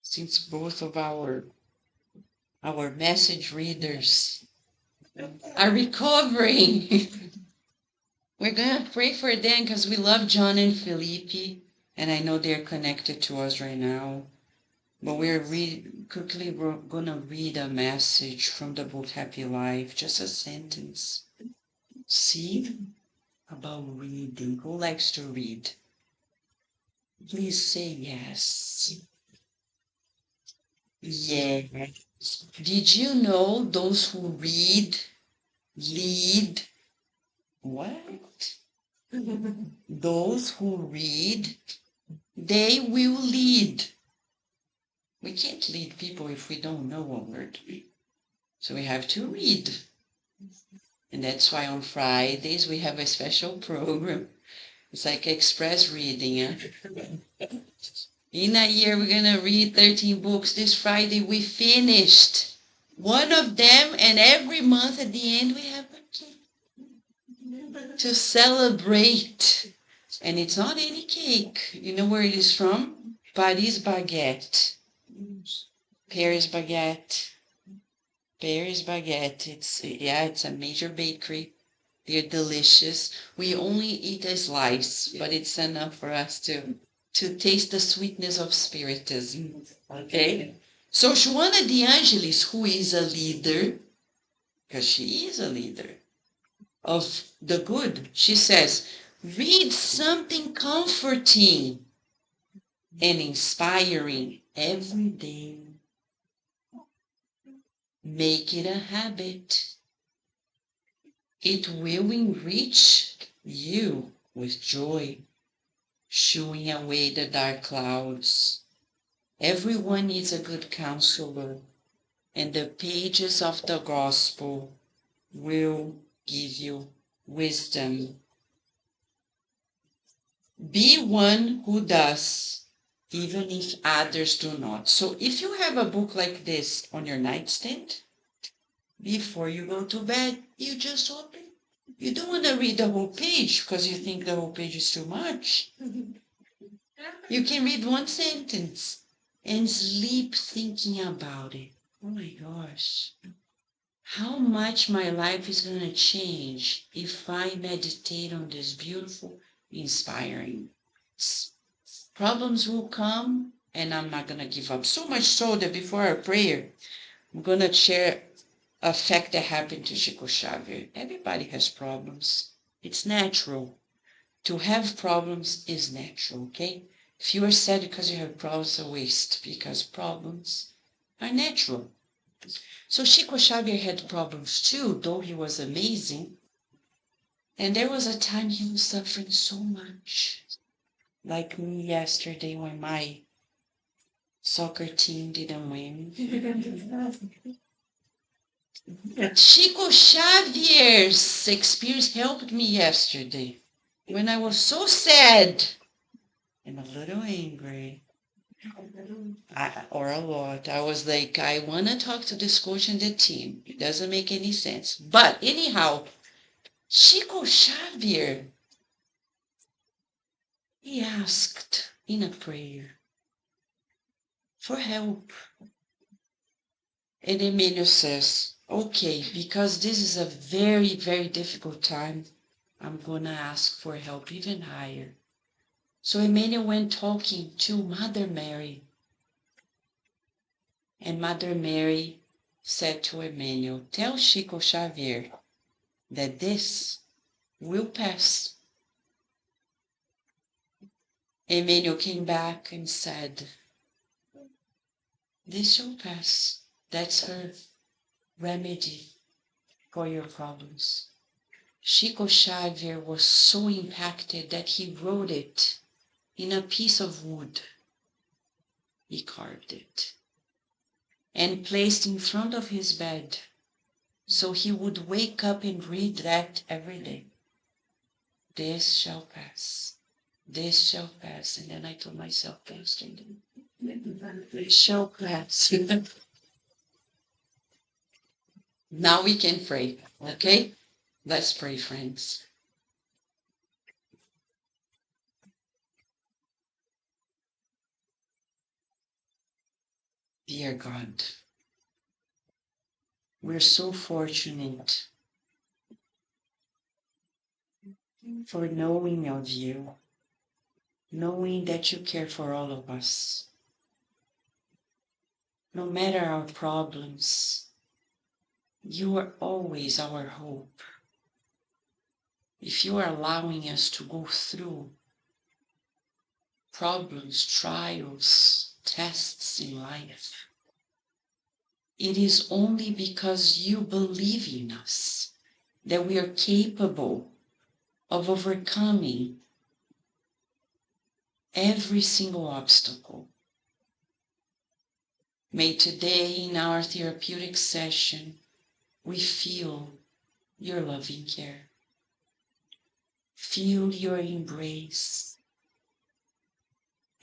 since both of our message readers are recovering. We're going to pray for them because we love John and Felipe, and I know they're connected to us right now. But we're going to read a message from the book Happy Life, just a sentence. See? About reading. Who likes to read? Please say yes. Yes. Did you know those who read, lead? What? Those who read, they will lead. We can't lead people if we don't know a word. So we have to read. And that's why on Fridays we have a special program. It's like express reading. In a year we're going to read 13 books. This Friday we finished one of them, and every month at the end we have to celebrate. And it's not any cake. You know where it is from? Paris Baguette. Paris Baguette. Paris Baguette. It's a major bakery. They're delicious. We only eat a slice, but it's enough for us to taste the sweetness of spiritism. Okay? So Joana de Angelis, who is a leader, because she is a leader of the good, she says, read something comforting and inspiring every day. Make it a habit. It will enrich you with joy, shooing away the dark clouds. Everyone needs a good counselor, and the pages of the gospel will give you wisdom. Be one who does, even if others do not. So if you have a book like this on your nightstand, before you go to bed, you just open. You don't want to read the whole page because you think the whole page is too much. You can read one sentence and sleep thinking about it. Oh my gosh. How much my life is going to change if I meditate on this beautiful, inspiring. Problems will come, and I'm not going to give up. So much so that before our prayer, I'm going to share a fact that happened to Chico Xavier. Everybody has problems. It's natural. To have problems is natural, okay? If you are sad because you have problems, it's a waste, because problems are natural. So Chico Xavier had problems too, though he was amazing. And there was a time he was suffering so much. Like me yesterday when my soccer team didn't win. Chico Xavier's experience helped me yesterday when I was so sad and a little angry. Or a lot. I was like, I want to talk to this coach and the team. It doesn't make any sense. But anyhow, Chico Xavier, he asked in a prayer for help. And Emmanuel says, okay, because this is a very, very difficult time, I'm going to ask for help even higher. So Emmanuel went talking to Mother Mary. And Mother Mary said to Emmanuel, tell Chico Xavier that this will pass. Emmanuel came back and said, this shall pass. That's her remedy for your problems. Chico Xavier was so impacted that he wrote it in a piece of wood. He carved it and placed in front of his bed, so he would wake up and read that every day. This shall pass. This shall pass. And then I told myself, this shall pass. Now we can pray, okay? Let's pray, friends. Dear God, we're so fortunate for knowing of you, knowing that you care for all of us. No matter our problems, you are always our hope. If you are allowing us to go through problems, trials, tests in life, it is only because you believe in us that we are capable of overcoming every single obstacle. May today in our therapeutic session we feel your loving care, feel your embrace,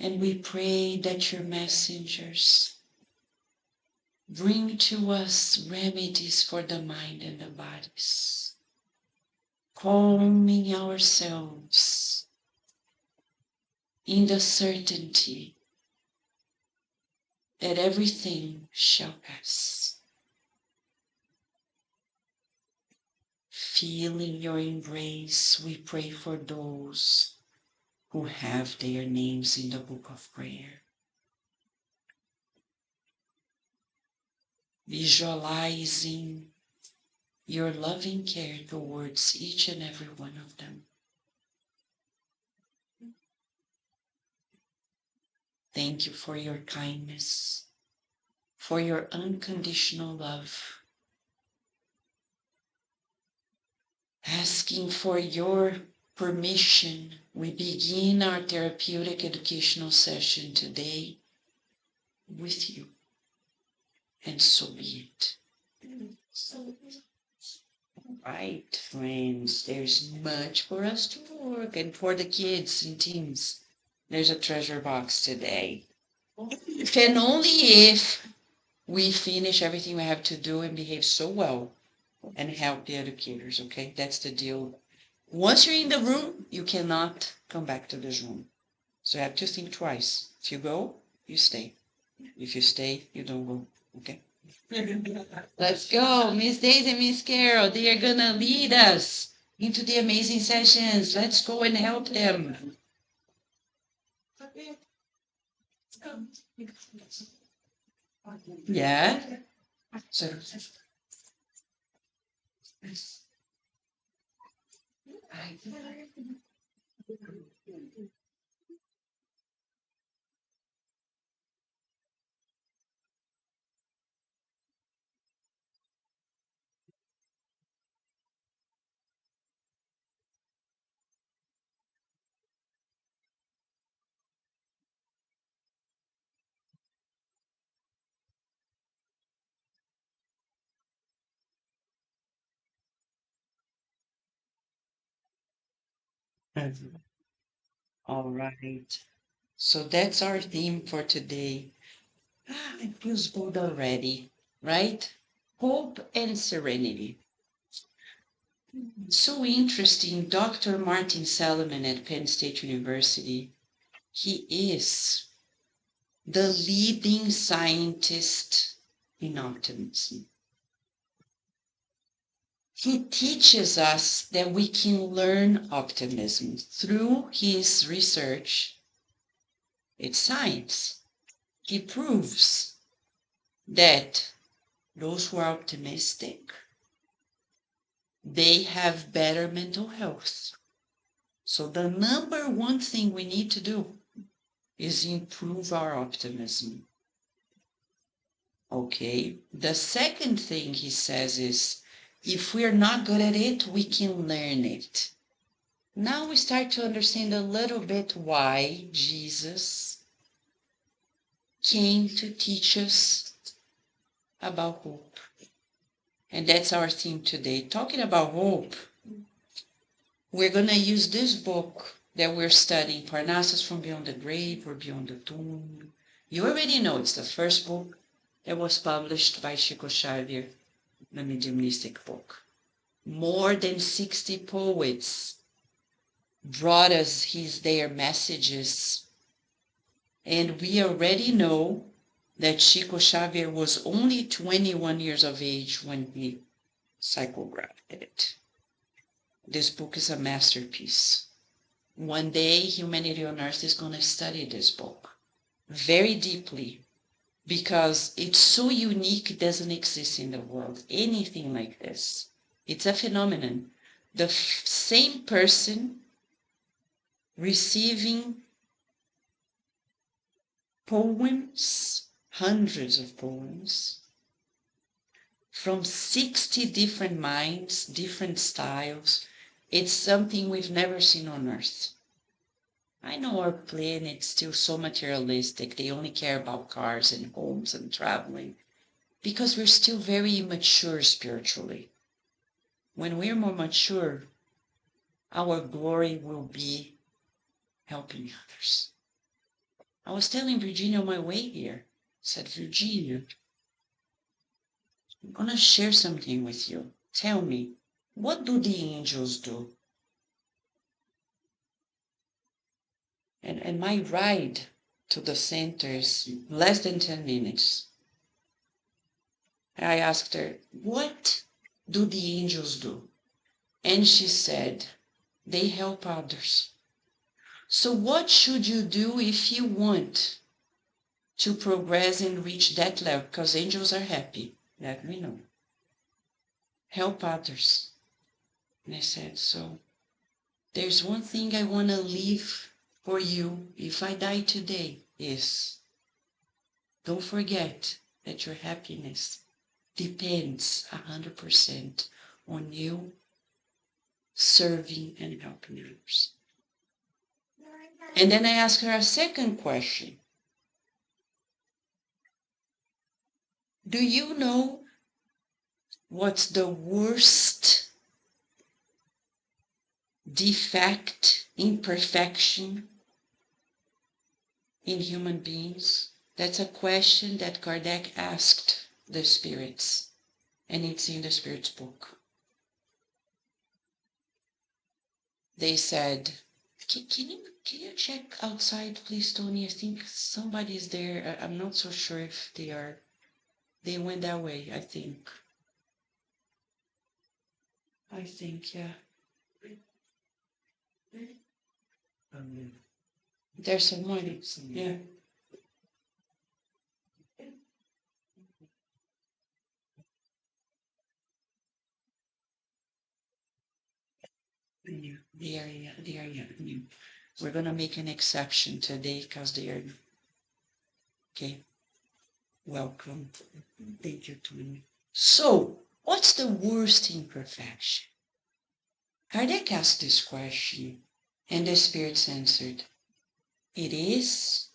and we pray that your messengers bring to us remedies for the mind and the bodies, calming ourselves in the certainty that everything shall pass. Feeling your embrace, we pray for those who have their names in the book of prayer. Visualizing your loving care towards each and every one of them. Thank you for your kindness, for your unconditional love. Asking for your permission, we begin our therapeutic educational session today with you. And so be it. Right, friends, there's much for us to work, and for the kids and teens, there's a treasure box today. And only if we finish everything we have to do and behave so well and help the educators, okay? That's the deal. Once you're in the room, you cannot come back to this room. So you have to think twice. If you go, you stay. If you stay, you don't go, okay? Let's go. Miss Daisy and Miss Carol, they are gonna lead us into the amazing sessions. Let's go and help them. Yeah? So, all right. So that's our theme for today. It feels good already, right? Hope and serenity. So interesting. Dr. Martin Seligman at Penn State University, he is the leading scientist in optimism. He teaches us that we can learn optimism through his research. It's science. He proves that those who are optimistic, they have better mental health. So the number one thing we need to do is improve our optimism. Okay, the second thing he says is, if we're not good at it, we can learn it. Now we start to understand a little bit why Jesus came to teach us about hope. And that's our theme today. Talking about hope, we're going to use this book that we're studying, Parnassus from Beyond the Grave or Beyond the Tomb. You already know it's the first book that was published by Chico Xavier, the mediumistic book. More than 60 poets brought us their messages. And we already know that Chico Xavier was only 21 years of age when he psychographed it. This book is a masterpiece. One day, Humanity on Earth is going to study this book very deeply because it's so unique, it doesn't exist in the world, anything like this. It's a phenomenon. The same person receiving poems, hundreds of poems, from 60 different minds, different styles. It's something we've never seen on Earth. I know our planet's still so materialistic. They only care about cars and homes and traveling because we're still very immature spiritually. When we're more mature, our glory will be helping others. I was telling Virginia on my way here, I said, Virginia, I'm going to share something with you. Tell me, what do the angels do? And my ride to the center is less than 10 minutes. I asked her, what do the angels do? And she said, they help others. So what should you do if you want to progress and reach that level? Because angels are happy. Let me know. Help others. And I said, so there's one thing I want to leave for you if I die today is don't forget that your happiness depends 100% on you serving and helping others. And then I asked her a second question. Do you know what's the worst defect, imperfection in human beings? That's a question that Kardec asked the spirits, and it's in the Spirit's book. They said, can you check outside, please, Tony? I think somebody's there. I'm not so sure if they are. They went that way, I think. Yeah. There's someone. Yeah. They are young. We're going to make an exception today because they are, okay. Welcome. Thank you, Tony. So, what's the worst imperfection? Kardec asked this question, and the spirits answered, it is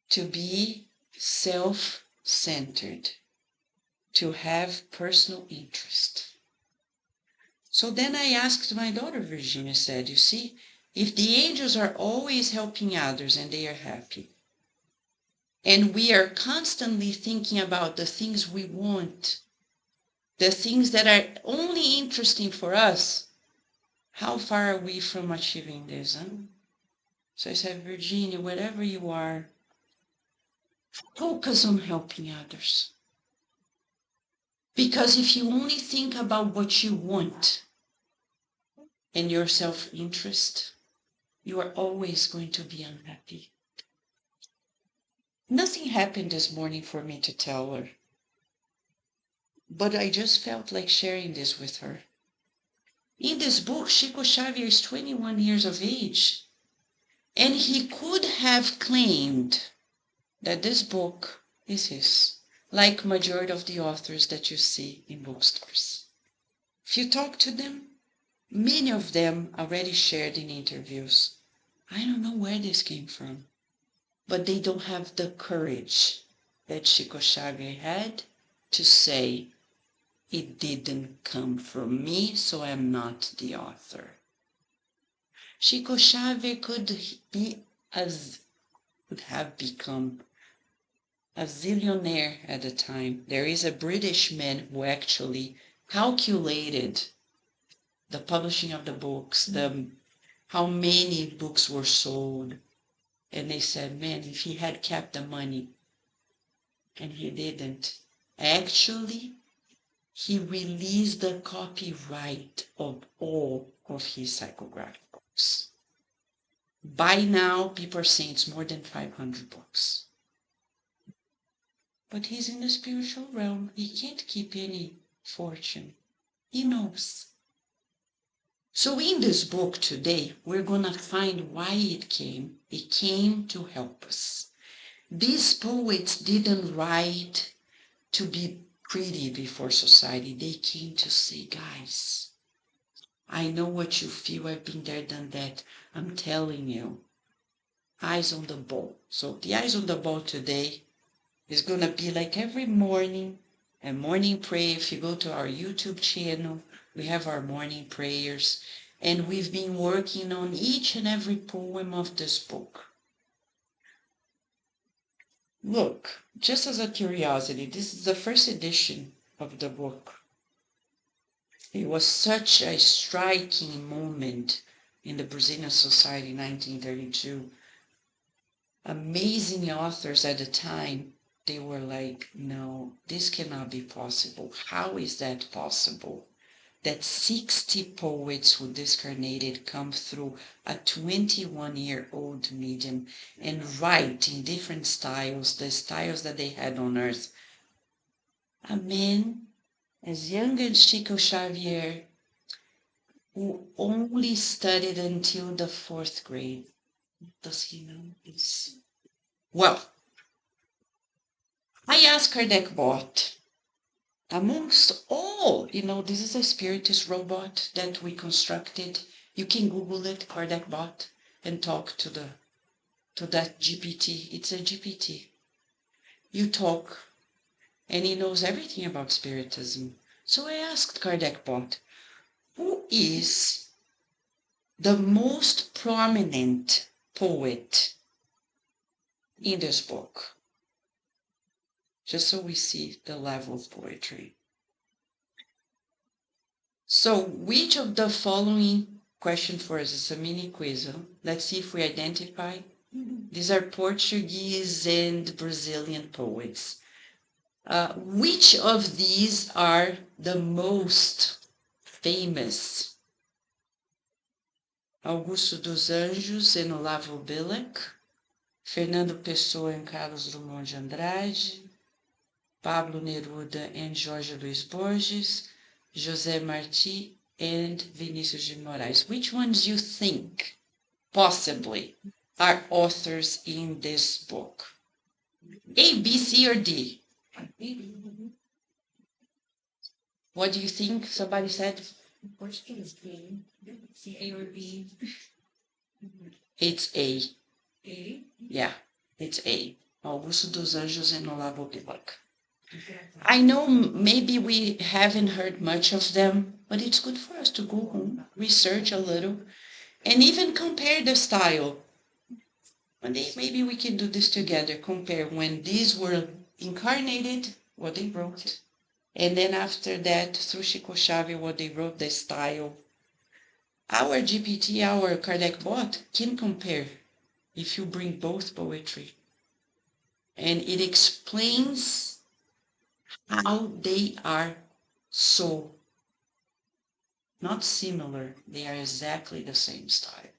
to be self-centered, to have personal interest. So then I asked my daughter, Virginia said, you see, if the angels are always helping others and they are happy, and we are constantly thinking about the things we want, the things that are only interesting for us, how far are we from achieving this? Huh? So I said, Virginia, wherever you are, focus on helping others. Because if you only think about what you want and your self-interest, you are always going to be unhappy. Nothing happened this morning for me to tell her, but I just felt like sharing this with her. In this book, Chico Xavier is 21 years of age, and he could have claimed that this book is his, like majority of the authors that you see in bookstores. If you talk to them, many of them already shared in interviews, I don't know where this came from, but they don't have the courage that Chico Xavier had to say, it didn't come from me, so I'm not the author. Chico Xavier could have become a zillionaire at the time. There is a British man who actually calculated the publishing of the books, how many books were sold. And they said, man, if he had kept the money, And he didn't. Actually, he released the copyright of all of his psychographic books. By now, people are saying it's more than 500 books. But he's in the spiritual realm. He can't keep any fortune. He knows. So in this book today, we're going to find why it came. It came to help us. These poets didn't write to be pretty before society. They came to say, guys, I know what you feel. I've been there, done that. I'm telling you, eyes on the ball. So the eyes on the ball today is going to be like every morning, a morning prayer. If you go to our YouTube channel, we have our morning prayers. And we've been working on each and every poem of this book. Look, just as a curiosity, this is the first edition of the book. It was such a striking moment in the Brazilian society in 1932. Amazing authors at the time, they were like, no, this cannot be possible. How is that possible? That 60 poets who discarnated come through a 21-year-old medium and write in different styles, the styles that they had on earth. A man as young as Chico Xavier, who only studied until the 4th grade. Does he know this? Well, I asked Kardec Bot, amongst all, this is a spiritist robot that we constructed. You can Google it, Kardec Bot, and talk to that GPT. It's a GPT. You talk, and he knows everything about spiritism. So I asked Kardec Bot, who is the most prominent poet in this book? Just so we see the level of poetry. So which of the following question for us is a mini quiz? Huh? Let's see if we identify. These are Portuguese and Brazilian poets. Which of these are the most famous? Augusto dos Anjos and Olavo Bilac, Fernando Pessoa and Carlos Drummond de Andrade, Pablo Neruda and Jorge Luis Borges, José Martí and Vinícius de Moraes. Which ones you think possibly are authors in this book? A, B, C, or D? What do you think? Somebody said? Portuguese B. A or B? It's A. A? Yeah, it's A. Augusto dos Anjos and Olavo Bilac. I know maybe we haven't heard much of them, but it's good for us to go home, research a little, and even compare the style. One day maybe we can do this together, compare when these were incarnated, what they wrote, and then after that, through Chico Xavier, what they wrote, the style. Our GPT, our Kardec bot, can compare if you bring both poetry. And it explains how they are so not similar, they are exactly the same style.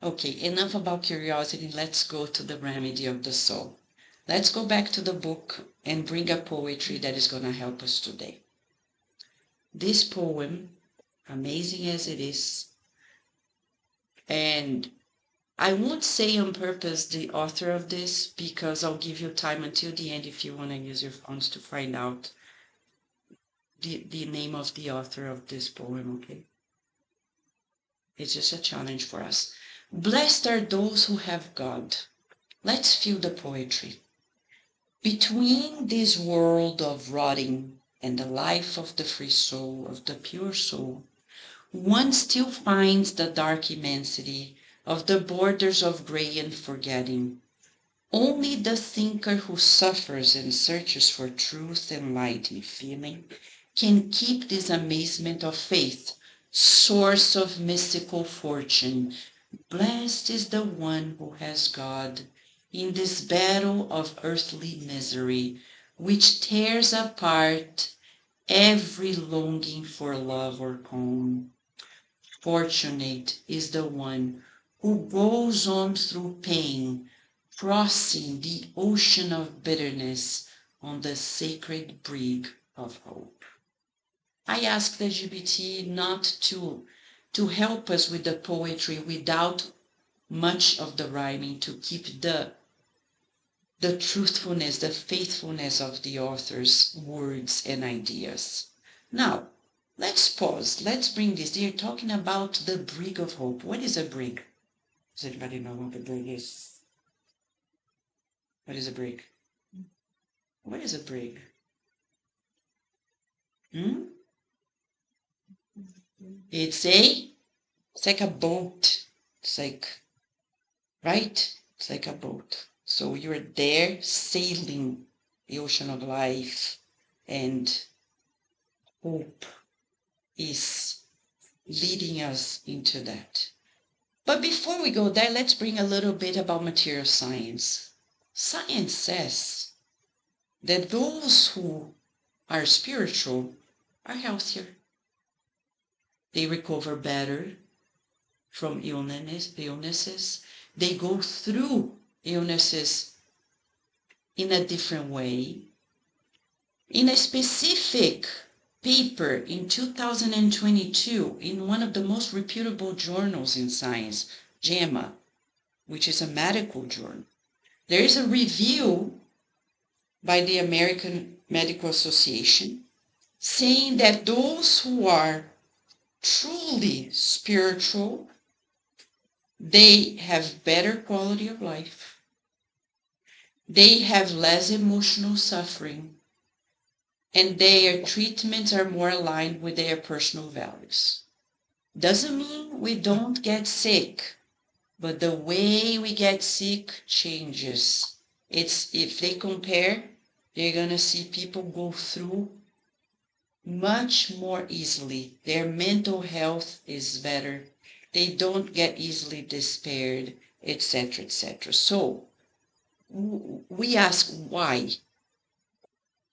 Okay, enough about curiosity, let's go to the remedy of the soul. Let's go back to the book and bring a poetry that is going to help us today. This poem, amazing as it is, and I won't say on purpose the author of this because I'll give you time until the end if you want to use your phones to find out the name of the author of this poem, okay? It's just a challenge for us. Blessed are those who have God. Let's feel the poetry. Between this world of rotting and the life of the free soul, of the pure soul, one still finds the dark immensity of the borders of gray and forgetting. Only the thinker who suffers and searches for truth and light in feeling can keep this amazement of faith, source of mystical fortune. Blessed is the one who has God in this battle of earthly misery, which tears apart every longing for love or calm. Fortunate is the one who goes on through pain, crossing the ocean of bitterness on the sacred brig of hope. I ask the LGBT not to help us with the poetry without much of the rhyming, to keep the truthfulness, the faithfulness of the author's words and ideas. Now, let's pause. Let's bring this. They're talking about the brig of hope. What is a brig? Does anybody know what a brig is? What is a brig? What is a brig? It's like a boat. It's like, right? It's like a boat. So you're there sailing the ocean of life, and hope is leading us into that. But before we go there, let's bring a little bit about material science. Science says that those who are spiritual are healthier. They recover better from illnesses. They go through illnesses in a different way. In a specific paper in 2022 in one of the most reputable journals in science, JAMA, which is a medical journal, there is a review by the American Medical Association saying that those who are truly spiritual, they have better quality of life. They have less emotional suffering, and their treatments are more aligned with their personal values. Doesn't mean we don't get sick, but the way we get sick changes. It's, if they compare, they're going to see people go through much more easily. Their mental health is better. They don't get easily despaired, etc., etc. So we ask why?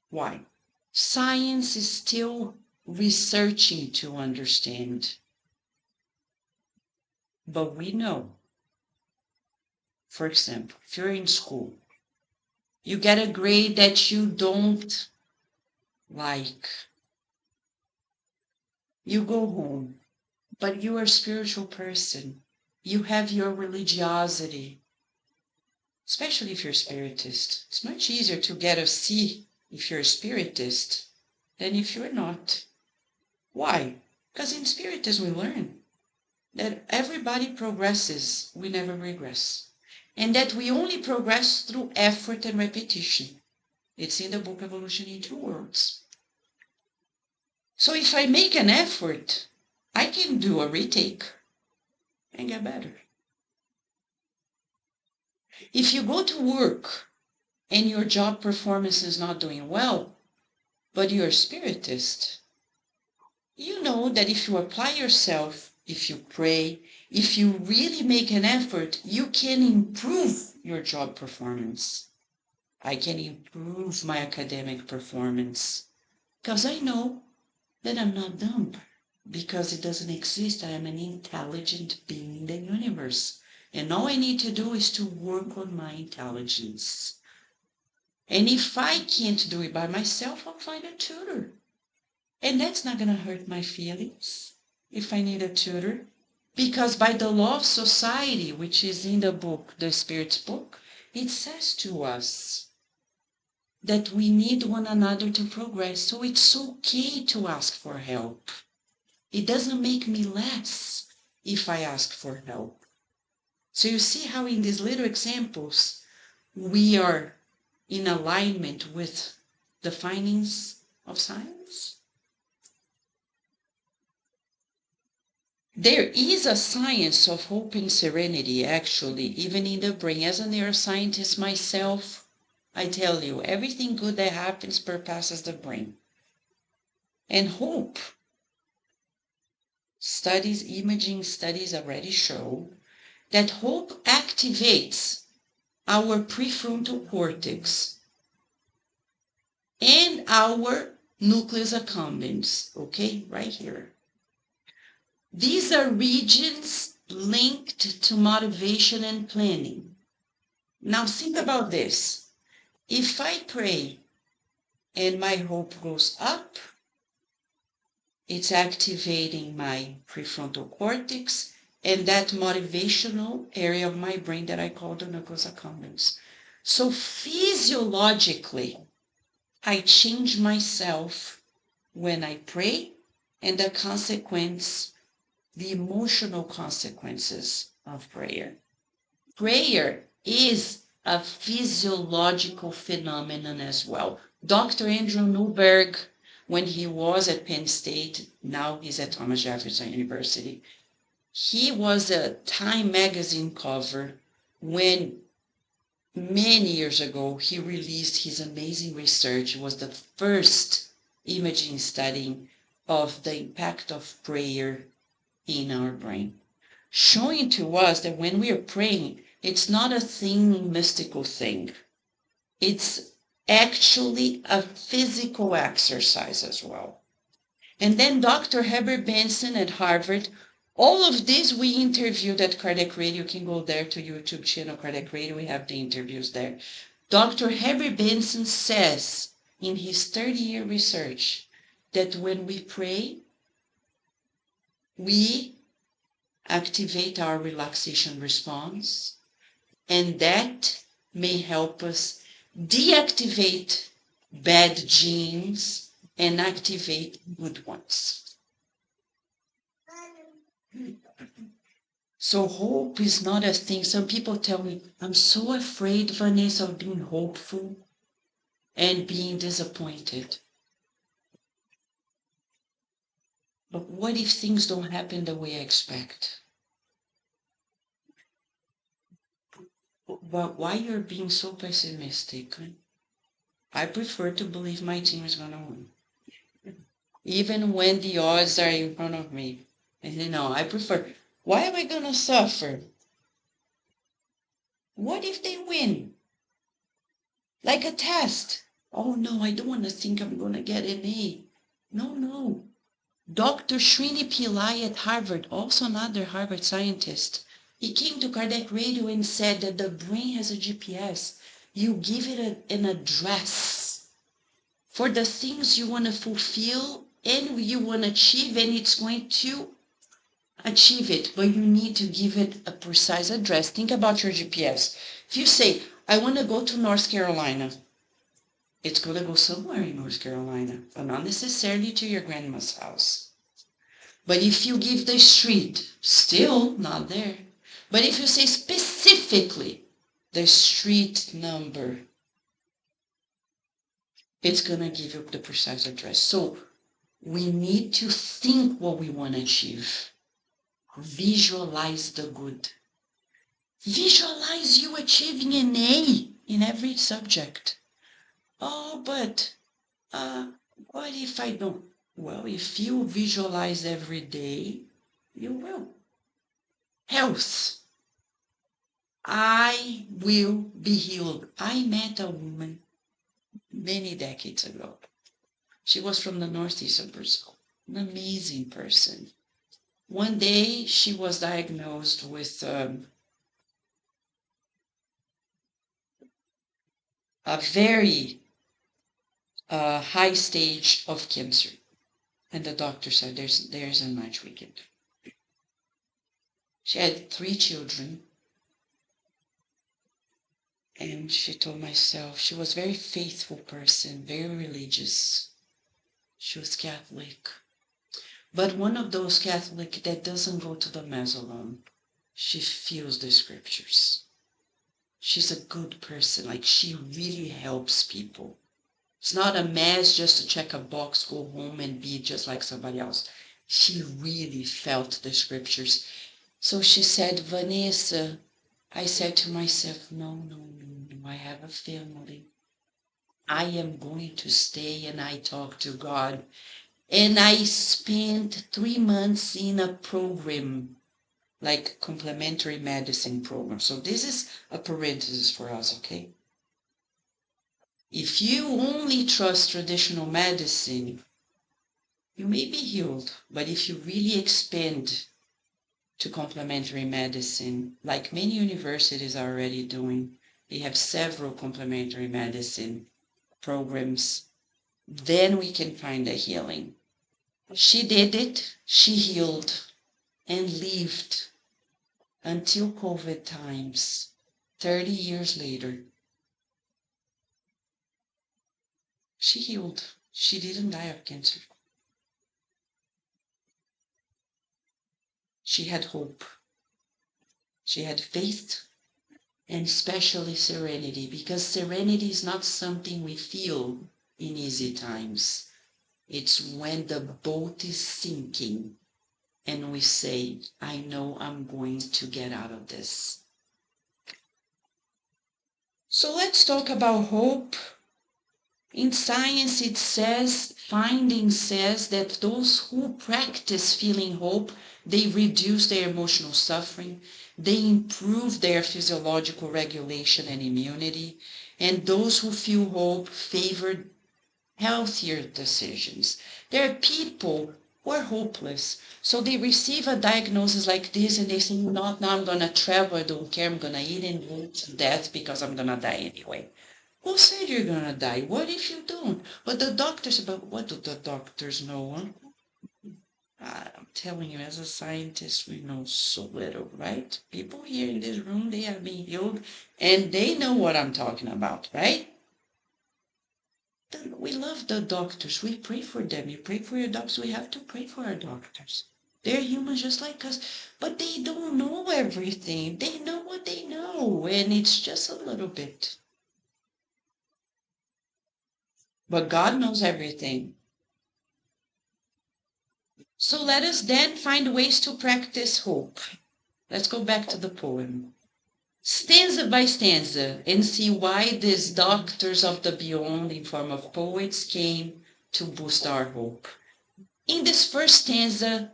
Why? Science is still researching to understand. But we know, for example, if you're in school, you get a grade that you don't like. You go home, but you are a spiritual person. You have your religiosity, especially if you're a spiritist. It's much easier to get a C if you're a spiritist than if you're not. Why? Because in spiritism we learn that everybody progresses, we never regress. And that we only progress through effort and repetition. It's in the book Evolution in Two Worlds. So if I make an effort, I can do a retake and get better. If you go to work and your job performance is not doing well, but you're a spiritist, you know that if you apply yourself, if you pray, if you really make an effort, you can improve your job performance. I can improve my academic performance because I know that I'm not dumb, because it doesn't exist. I am an intelligent being in the universe. And all I need to do is to work on my intelligence. And if I can't do it by myself, I'll find a tutor. And that's not going to hurt my feelings if I need a tutor. Because by the law of society, which is in the book, the Spirit's book, it says to us that we need one another to progress. So it's okay to ask for help. It doesn't make me less if I ask for help. So you see how in these little examples, we are in alignment with the findings of science? There is a science of hope and serenity, actually, even in the brain. As a neuroscientist myself, I tell you, everything good that happens bypasses the brain. And hope, imaging studies already show that hope activates our prefrontal cortex, and our nucleus accumbens, okay, right here. These are regions linked to motivation and planning. Now think about this. If I pray and my hope goes up, it's activating my prefrontal cortex and that motivational area of my brain that I call the nucleus accumbens. So physiologically, I change myself when I pray, and the consequence, the emotional consequences of prayer. Prayer is a physiological phenomenon as well. Dr. Andrew Newberg, when he was at Penn State, now he's at Thomas Jefferson University, he was a Time magazine cover when many years ago he released his amazing research. It was the first imaging study of the impact of prayer in our brain, showing to us that when we are praying, it's not a mystical thing. It's actually a physical exercise as well. And then Dr. Herbert Benson at Harvard, all of this we interviewed at Cardiac Radio. You can go there to YouTube channel Cardiac Radio. We have the interviews there. Dr. Herbert Benson says in his 30-year research that when we pray, we activate our relaxation response, and that may help us deactivate bad genes and activate good ones. So hope is not a thing. Some people tell me, I'm so afraid, Vanessa, of being hopeful and being disappointed. But what if things don't happen the way I expect? But why you're being so pessimistic? I prefer to believe my team is gonna win. Even when the odds are in front of me. And I prefer. Why am I gonna suffer? What if they win? Like a test. Oh no, I don't want to think I'm gonna get an A. No. Dr. Srini Pillai at Harvard, also another Harvard scientist, he came to Cardiac Radio and said that the brain has a GPS. You give it an address for the things you want to fulfill and you want to achieve, and it's going to achieve it, but you need to give it a precise address. Think about your GPS. If you say, I want to go to North Carolina, it's going to go somewhere in North Carolina, but not necessarily to your grandma's house. But if you give the street, still not there. But if you say specifically the street number, it's going to give you the precise address. So we need to think what we want to achieve. Visualize the good. Visualize you achieving an A in every subject. Oh, but what if I don't? Well, if you visualize every day, you will. Health. I will be healed. I met a woman many decades ago. She was from the northeast of Brazil. An amazing person. One day she was diagnosed with a very high stage of cancer. And the doctor said, there isn't much we can do. She had 3 children. And she told myself she was a very faithful person, very religious. She was Catholic. But one of those Catholic that doesn't go to the Mass alone. She feels the scriptures. She's a good person. Like, she really helps people. It's not a Mass just to check a box, go home and be just like somebody else. She really felt the scriptures. So she said, Vanessa, I said to myself, no, I have a family. I am going to stay, and I talk to God. And I spent 3 months in a program like complementary medicine program. So this is a parenthesis for us, okay? If you only trust traditional medicine, you may be healed, but if you really expand to complementary medicine, like many universities are already doing, they have several complementary medicine programs, then we can find a healing. She did it, she healed, and lived until COVID times, 30 years later. She healed. She didn't die of cancer. She had hope. She had faith and especially serenity, because serenity is not something we feel in easy times. It's when the boat is sinking and we say, I know I'm going to get out of this. So let's talk about hope. In science, it says, findings says that those who practice feeling hope, they reduce their emotional suffering, they improve their physiological regulation and immunity, and those who feel hope favor healthier decisions. There are people who are hopeless, so they receive a diagnosis like this and they say, not now, I'm going to travel, I don't care, I'm going to eat and drink to death because I'm going to die anyway. Who said you're going to die? What if you don't? But the doctors, but what do the doctors know? I'm telling you, as a scientist, we know so little, right? People here in this room, they have been healed and they know what I'm talking about, right? We love the doctors. We pray for them. You pray for your doctors. We have to pray for our doctors. They're humans just like us, but they don't know everything. They know what they know, and it's just a little bit. But God knows everything. So let us then find ways to practice hope. Let's go back to the poem. Stanza by stanza, and see why these doctors of the beyond in form of poets came to boost our hope. In this first stanza,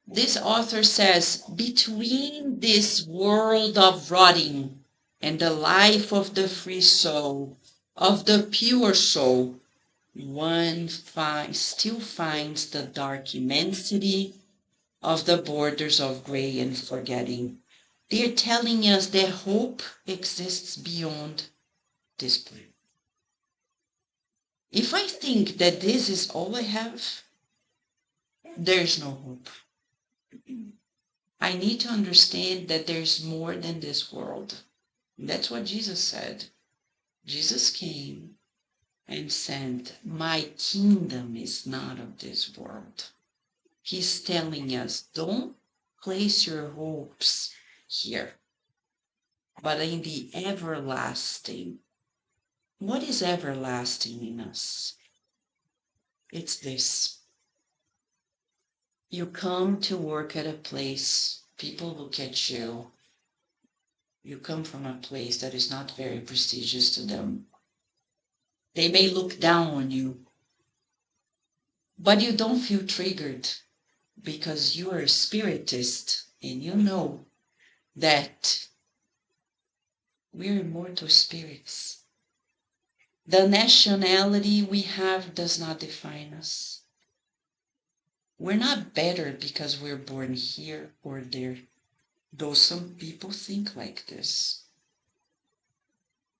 this author says, between this world of rotting and the life of the free soul, of the pure soul, one still finds the dark immensity of the borders of gray and forgetting. They're telling us that hope exists beyond this plane. If I think that this is all I have, there's no hope. I need to understand that there's more than this world. That's what Jesus said. Jesus came and said, my kingdom is not of this world. He's telling us, don't place your hopes here, but in the everlasting. What is everlasting in us? It's this. You come to work at a place, people look at you. You come from a place that is not very prestigious to them. They may look down on you, but you don't feel triggered because you are a spiritist and you know that we're immortal spirits. The nationality we have does not define us. We're not better because we're born here or there, though some people think like this.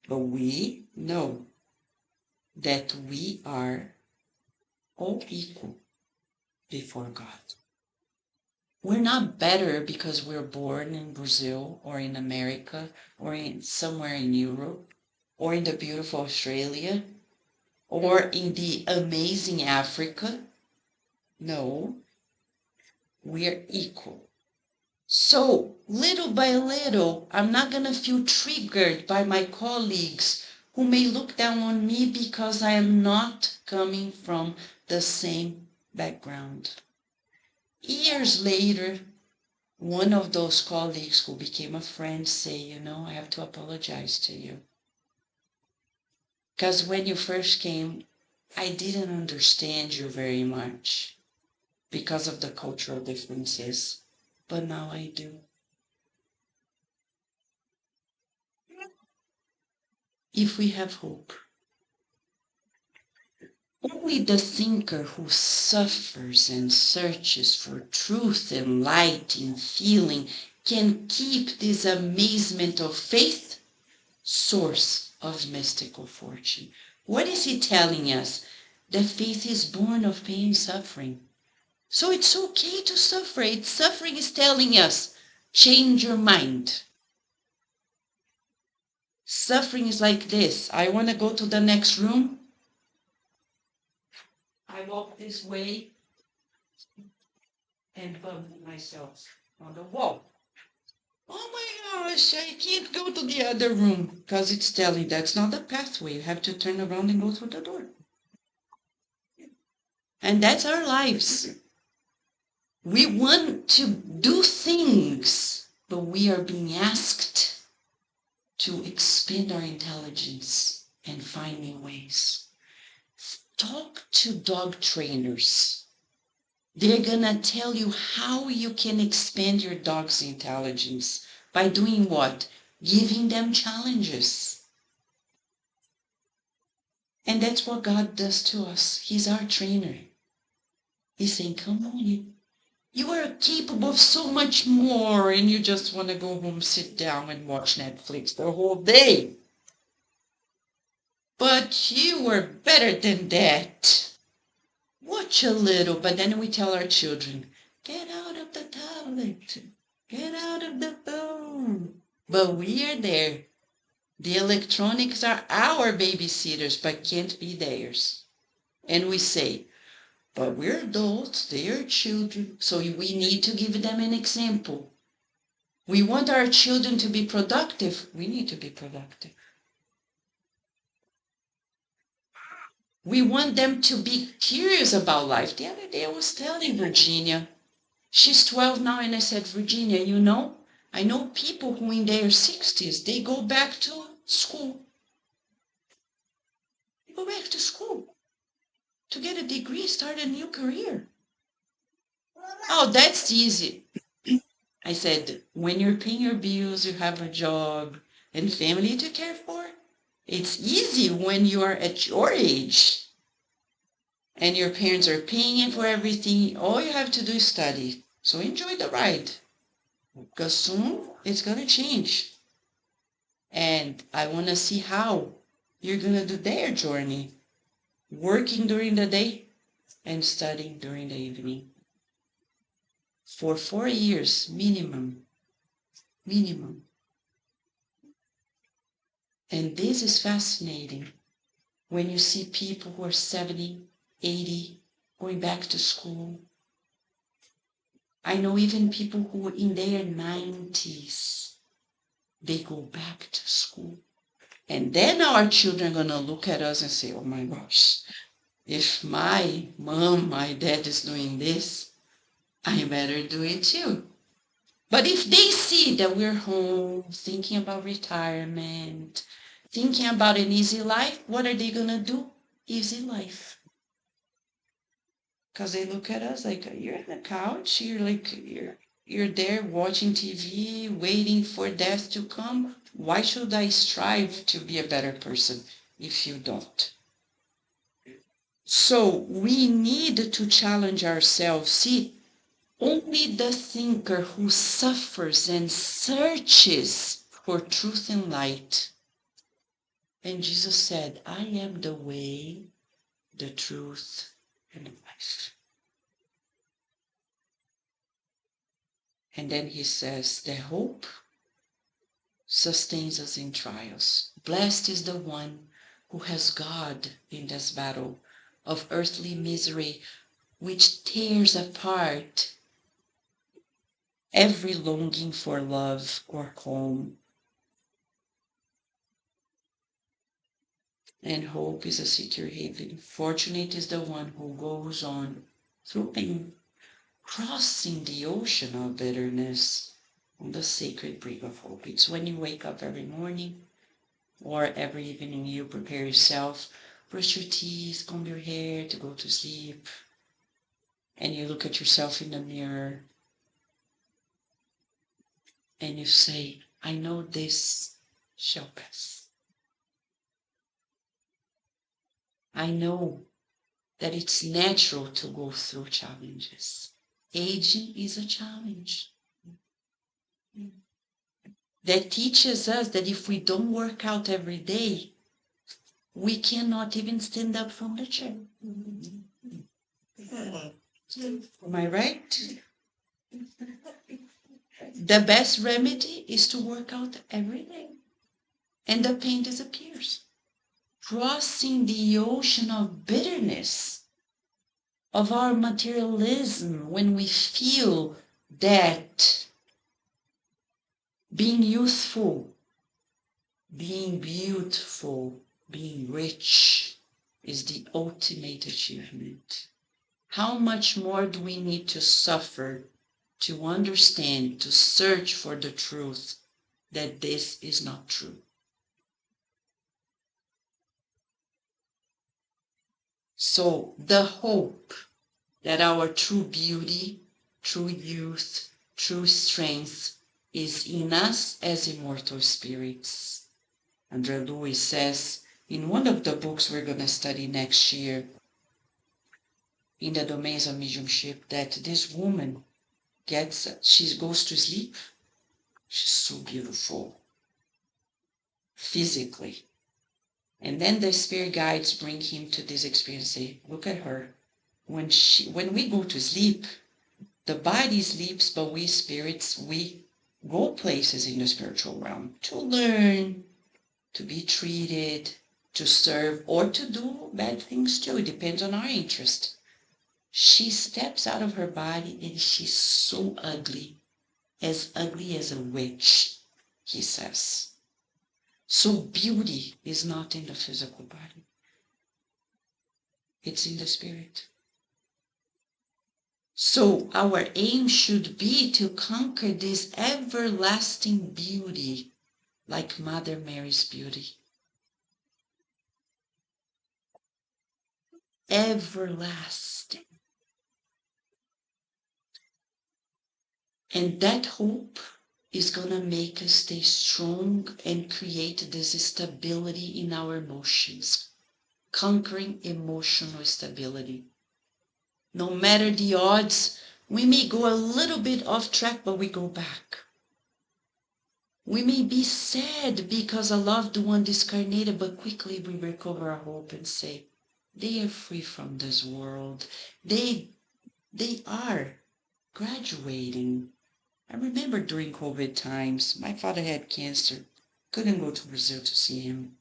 But we know that we are all equal before God. We're not better because we're born in Brazil or in America or in somewhere in Europe or in the beautiful Australia or in the amazing Africa. No, we're equal. So little by little, I'm not going to feel triggered by my colleagues who may look down on me because I am not coming from the same background. Years later, one of those colleagues who became a friend say, I have to apologize to you. Because when you first came, I didn't understand you very much because of the cultural differences. But now I do. if we have hope. Only the thinker who suffers and searches for truth and light in feeling can keep this amazement of faith, source of mystical fortune. What is he telling us? That faith is born of pain and suffering. So it's okay to suffer. Suffering is telling us, change your mind. Suffering is like this. I want to go to the next room. I walk this way and bump myself on the wall. Oh my gosh, I can't go to the other room because it's telling that's not the pathway. You have to turn around and go through the door. And that's our lives. We want to do things, but we are being asked to expand our intelligence and find new ways. Talk to dog trainers. They're gonna tell you how you can expand your dog's intelligence. By doing what? Giving them challenges. And that's what God does to us. He's our trainer. He's saying, come on, you are capable of so much more, and you just want to go home, sit down, and watch Netflix the whole day. But you are better than that. Watch a little, but then we tell our children, get out of the tablet, get out of the phone. But we are there. The electronics are our babysitters, but can't be theirs. And we say, but we're adults, they are children, so we need to give them an example. We want our children to be productive, we need to be productive. We want them to be curious about life. The other day I was telling Virginia, she's 12 now, and I said, Virginia, you know, I know people who in their 60s, they go back to school. They go back to school to get a degree, start a new career. Oh, that's easy. I said, when you're paying your bills, you have a job and family to care for. It's easy when you are at your age and your parents are paying for everything. All you have to do is study. So enjoy the ride, because soon it's going to change. And I want to see how you're going to do their journey, working during the day and studying during the evening. For 4 years, minimum. And this is fascinating when you see people who are 70, 80, going back to school. I know even people who in their 90s, they go back to school. And then our children are going to look at us and say, oh my gosh, if my mom, my dad is doing this, I better do it too. But if they see that we're home, thinking about retirement, thinking about an easy life, what are they going to do? Easy life. Because they look at us like, you're on the couch, you're there watching TV, waiting for death to come. Why should I strive to be a better person if you don't? So we need to challenge ourselves. See, only the thinker who suffers and searches for truth and light. And Jesus said, I am the way, the truth, and the life. And then he says, the hope sustains us in trials. Blessed is the one who has God in this battle of earthly misery, which tears apart every longing for love or home. And hope is a secure haven. Fortunate is the one who goes on through pain, crossing the ocean of bitterness on the sacred brink of hope. It's when you wake up every morning or every evening you prepare yourself, brush your teeth, comb your hair to go to sleep, and you look at yourself in the mirror and you say, I know this shall pass. I know that it's natural to go through challenges. Aging is a challenge that teaches us that if we don't work out every day, we cannot even stand up from the chair. Am I right? The best remedy is to work out every day, and the pain disappears. Crossing the ocean of bitterness, of our materialism, when we feel that being youthful, being beautiful, being rich is the ultimate achievement. How much more do we need to suffer to understand, to search for the truth that this is not true? So the hope that our true beauty, true youth, true strength is in us as immortal spirits. André Louis says in one of the books we're going to study next year, in the domains of mediumship, that this woman she goes to sleep. She's so beautiful physically. And then the spirit guides bring him to this experience, say, look at her. When we go to sleep, the body sleeps, but we spirits, we go places in the spiritual realm to learn, to be treated, to serve, or to do bad things too. It depends on our interest. She steps out of her body and she's so ugly as a witch, he says. So beauty is not in the physical body. It's in the spirit. So our aim should be to conquer this everlasting beauty, like Mother Mary's beauty. Everlasting. And that hope is going to make us stay strong and create this stability in our emotions, conquering emotional stability. No matter the odds, we may go a little bit off track, but we go back. We may be sad because a loved one discarnated, but quickly we recover our hope and say, they are free from this world. They are graduating. I remember during COVID times, my father had cancer. Couldn't go to Brazil to see him.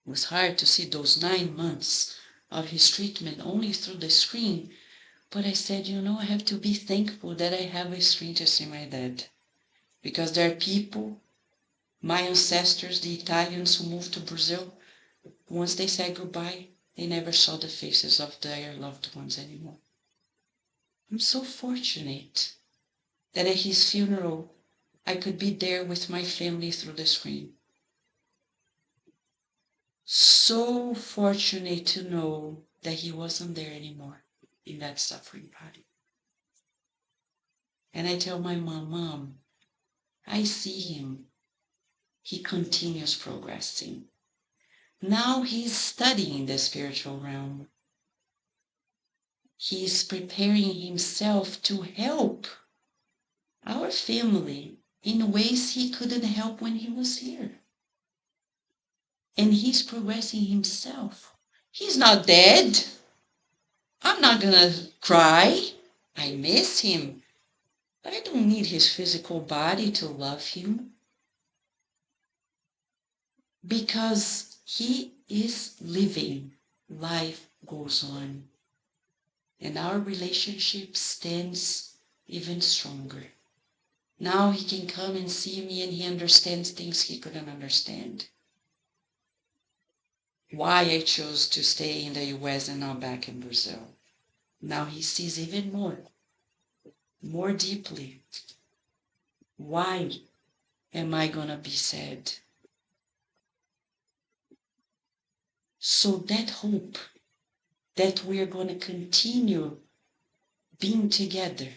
It was hard to see those 9 months of his treatment only through the screen. But I said, I have to be thankful that I have a screen to see my dad. Because there are people, my ancestors, the Italians who moved to Brazil, once they said goodbye, they never saw the faces of their loved ones anymore. I'm so fortunate that at his funeral, I could be there with my family through the screen. So fortunate to know that he wasn't there anymore in that suffering body. And I tell my Mom, I see him. He continues progressing. Now he's studying the spiritual realm. He's preparing himself to help our family in ways he couldn't help when he was here. And he's progressing himself. He's not dead. I'm not gonna cry. I miss him. But I don't need his physical body to love him. Because he is living. Life goes on. And our relationship stands even stronger. Now he can come and see me and he understands things he couldn't understand. Why I chose to stay in the US and not back in Brazil. Now he sees even more deeply. Why am I going to be sad? So that hope that we are going to continue being together,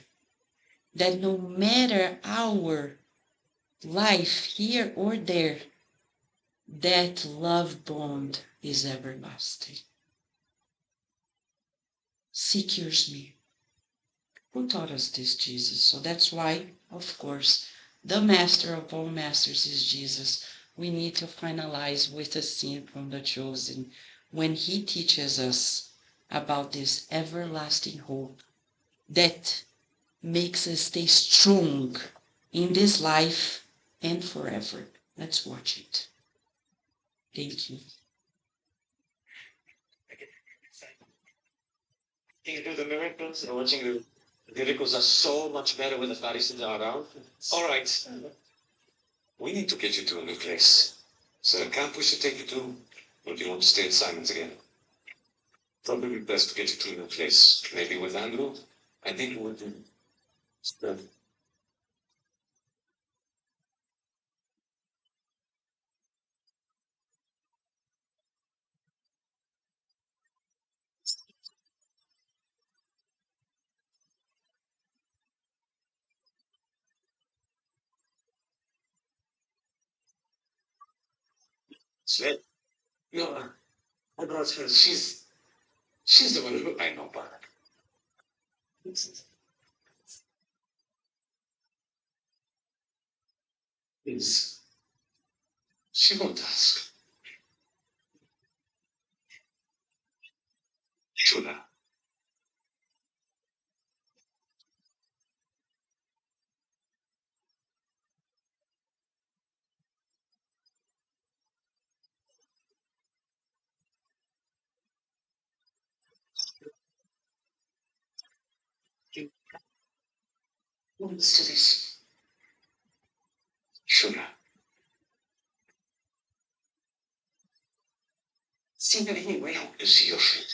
that no matter our life here or there, that love bond is everlasting. Seek yours me. Who taught us this? Jesus. So that's why, of course, the master of all masters is Jesus. We need to finalize with a scene from The Chosen when he teaches us about this everlasting hope that makes us stay strong in this life and forever. Let's watch it. Thank you. Can you do the miracles? And watching the miracles are so much better when the Pharisees are around. All right. We need to get you to a new place. So the camp we should take you to, or do you want to stay at Simon's again? Probably best to get you to a new place. Maybe with Andrew. I think it would be good. Sven? No, I brought her. She's the one who I know about. Please. She won't ask. Shula. What's to this? Shula. See that anyway. I hope to see your friend.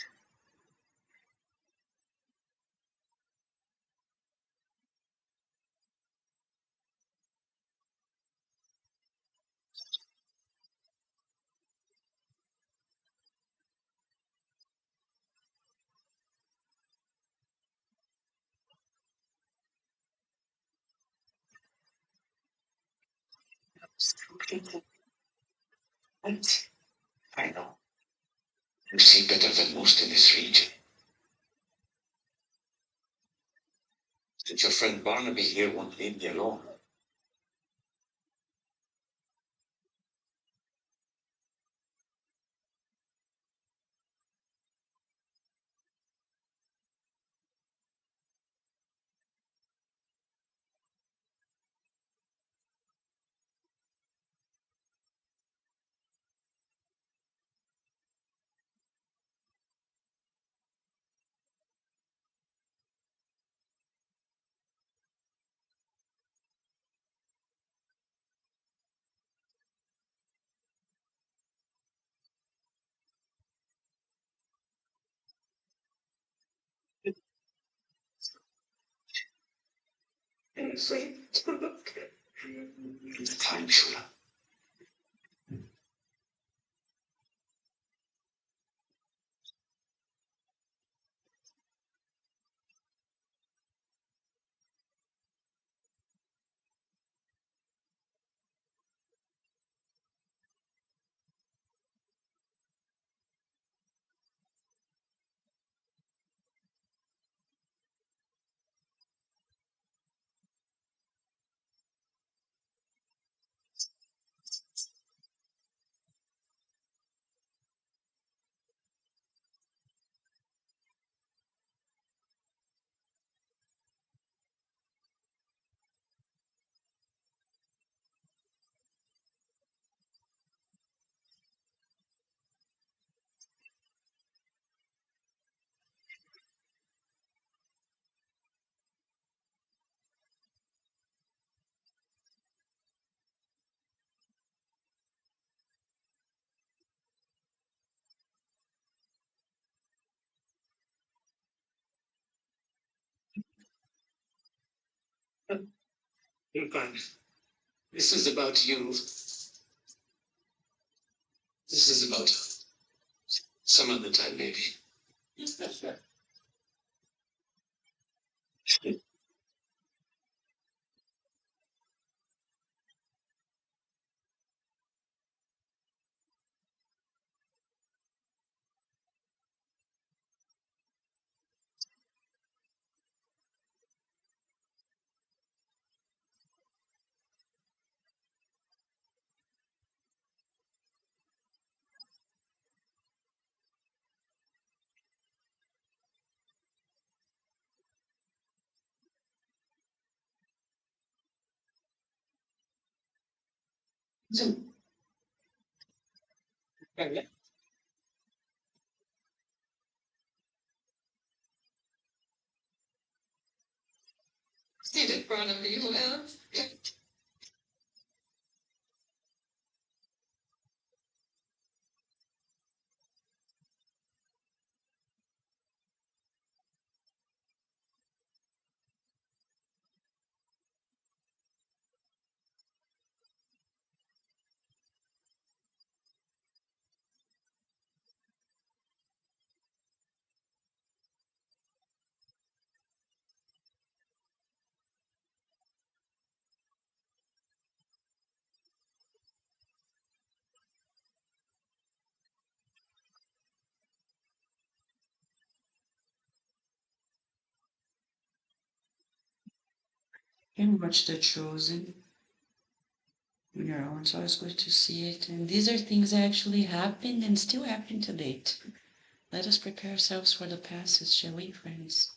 Right. I know. You see better than most in this region. Since your friend Barnaby here won't leave me alone. It's time, Shula. Irfan, this is about you. This is about some other time, maybe. So, Sit in front of you. you can watch The Chosen on your own. It's always good to see it. And these are things that actually happened and still happen to date. Let us prepare ourselves for the passage, shall we, friends?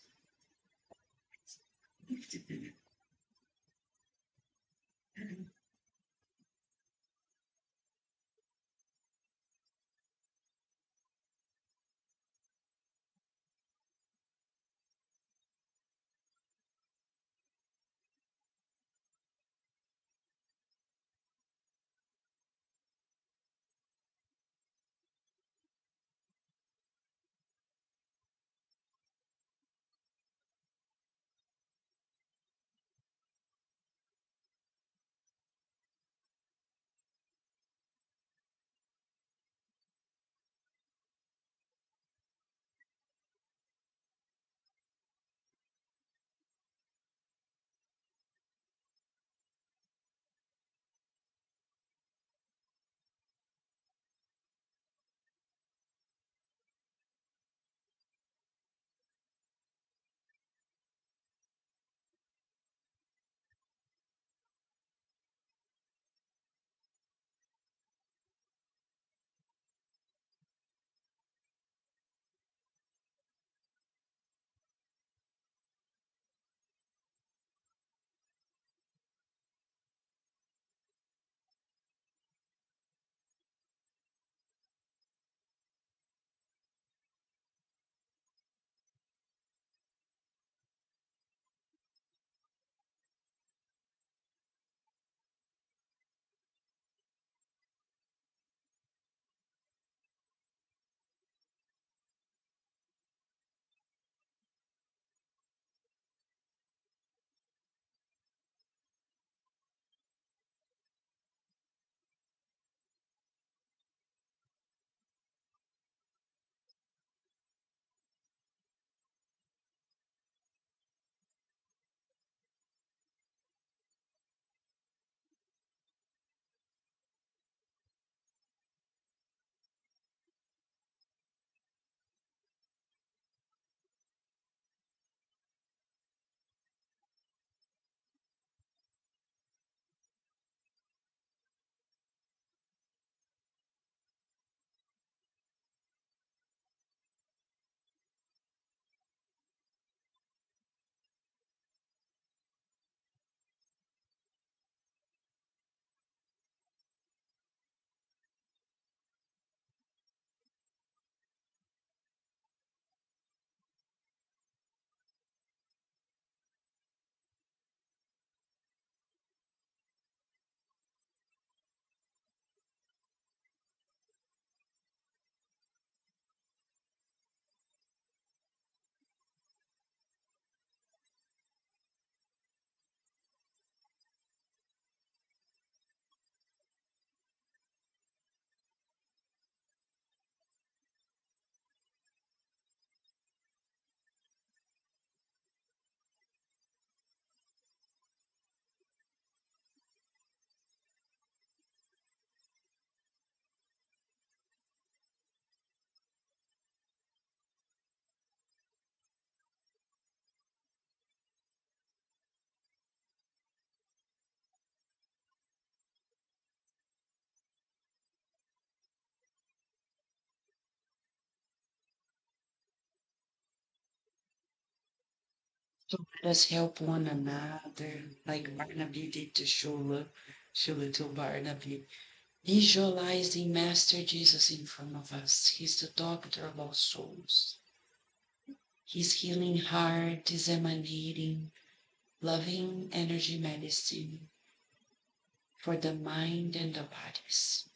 So let us help one another, like Barnaby did to show love. She little Barnaby. Visualizing Master Jesus in front of us. He's the doctor of all souls. His healing heart is emanating loving energy medicine for the mind and the bodies.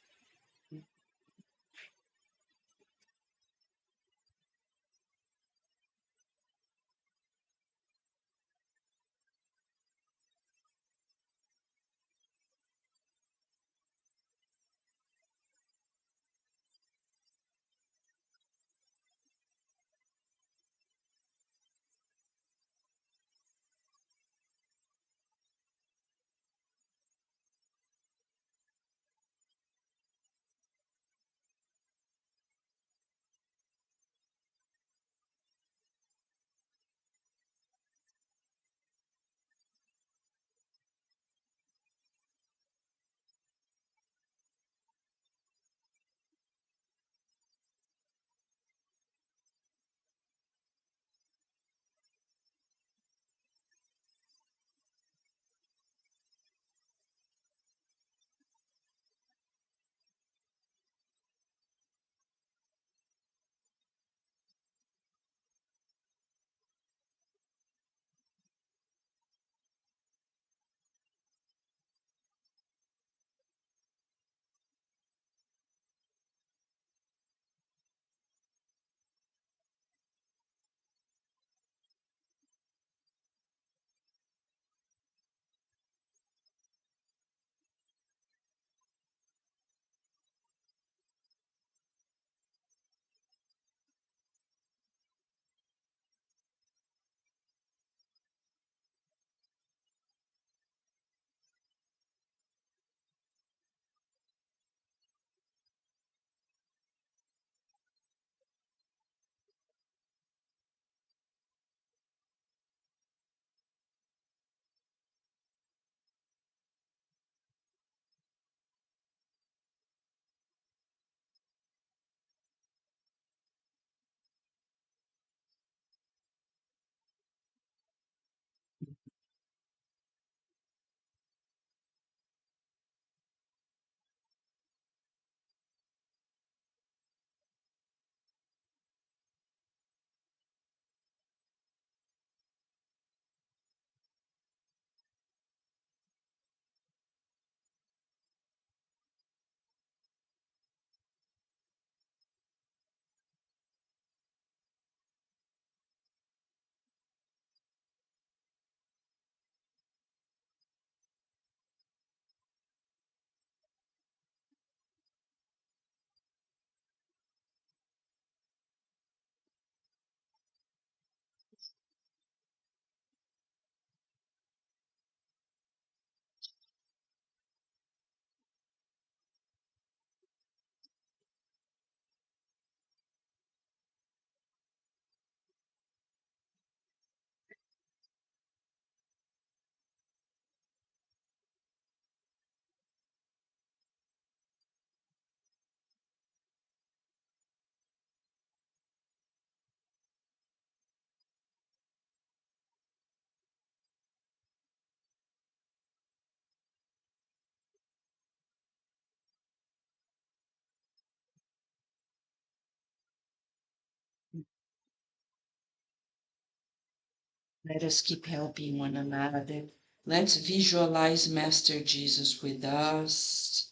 Let us keep helping one another. Let's visualize Master Jesus with us.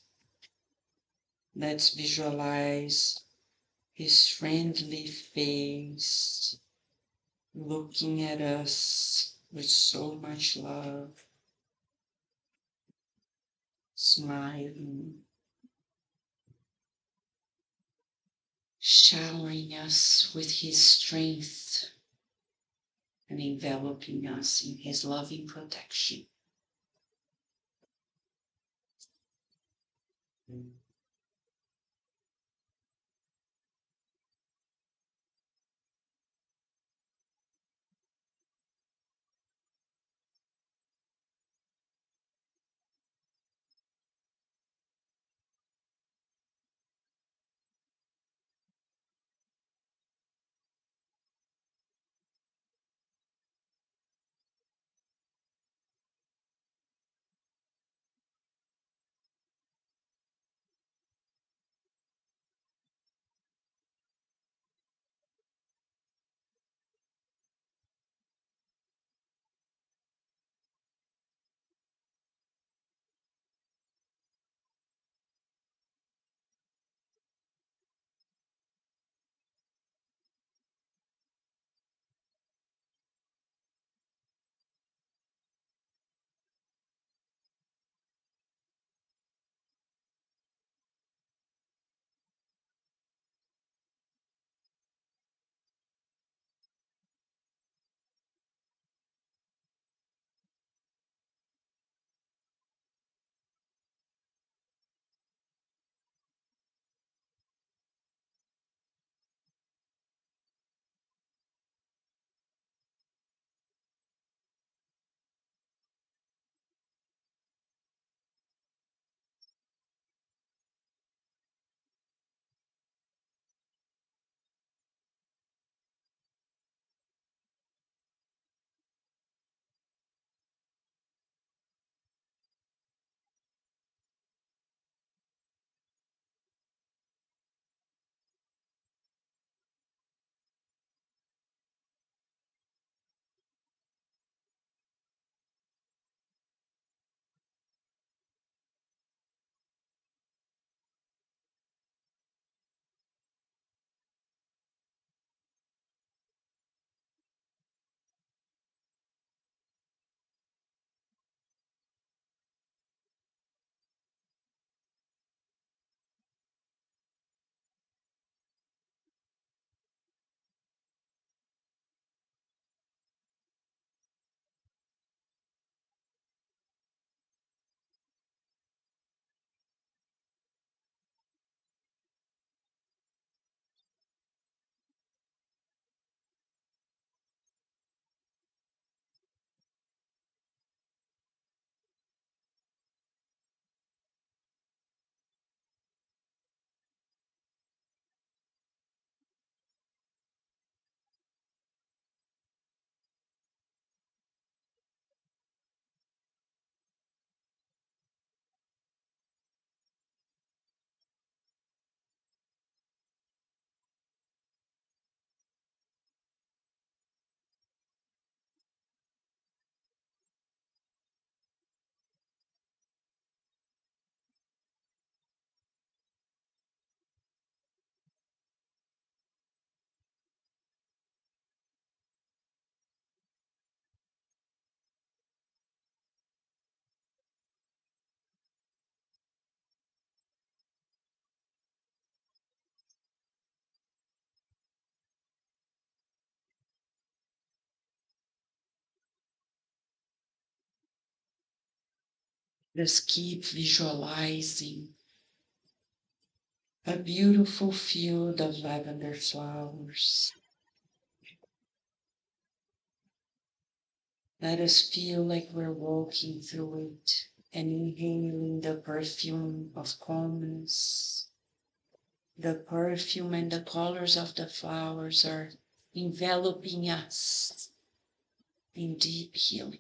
Let's visualize his friendly face looking at us with so much love, smiling, showering us with his strength and enveloping us in his loving protection. Just keep visualizing a beautiful field of lavender flowers. Let us feel like we're walking through it and inhaling the perfume of calmness. The perfume and the colors of the flowers are enveloping us in deep healing.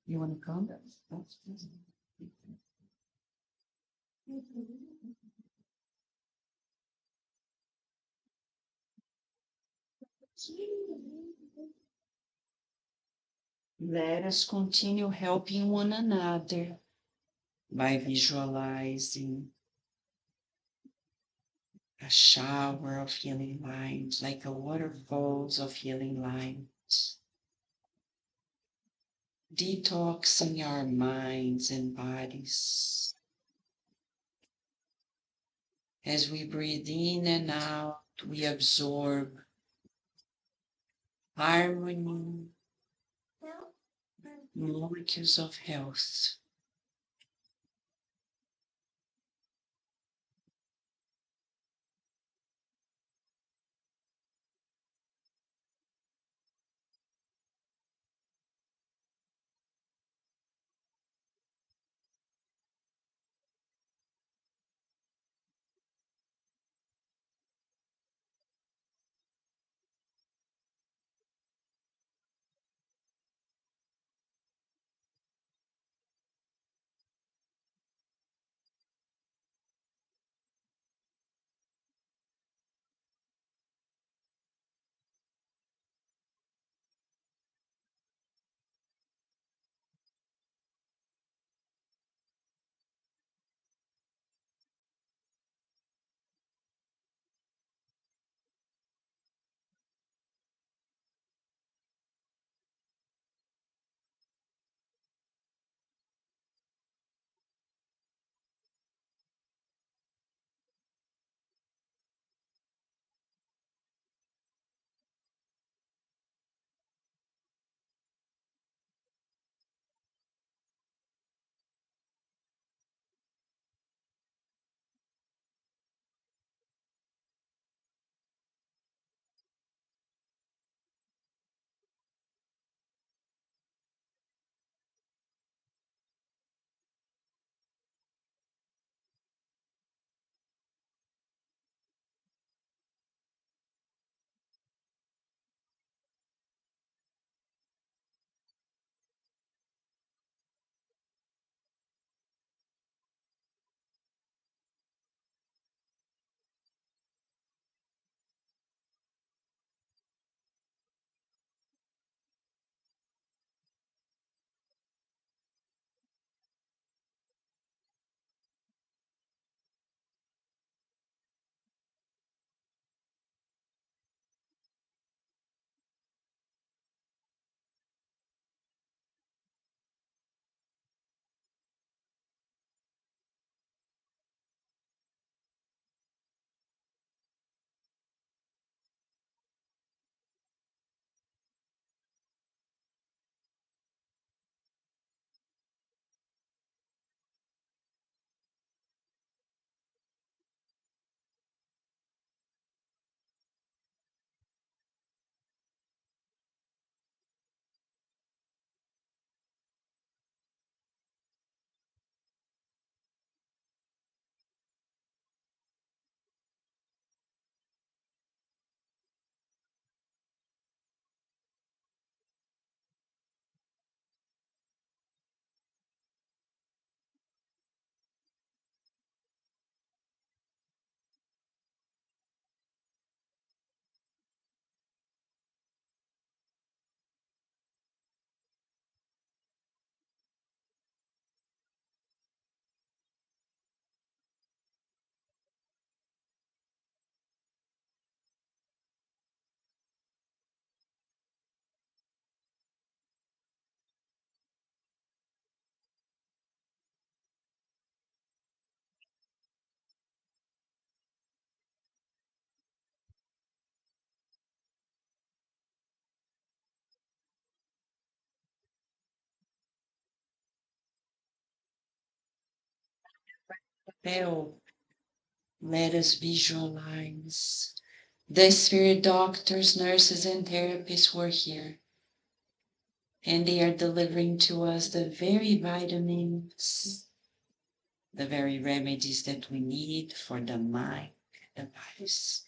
You want to come? Let us continue helping one another by visualizing a shower of healing light, like a waterfalls of healing light, detoxing our minds and bodies. As we breathe in and out, we absorb harmony, molecules of health. papel, let us visualize the spirit doctors, nurses, and therapists were here. And they are delivering to us the very vitamins, the very remedies that we need for the mind, the bodies.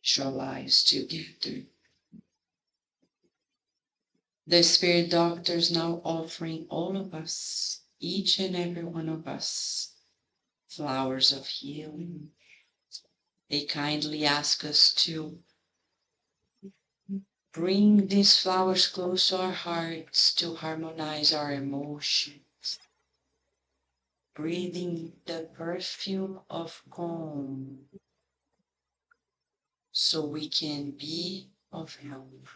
Visualize together. The spirit doctors now offering all of us, each and every one of us, flowers of healing. They kindly ask us to bring these flowers close to our hearts to harmonize our emotions, breathing the perfume of calm so we can be of help.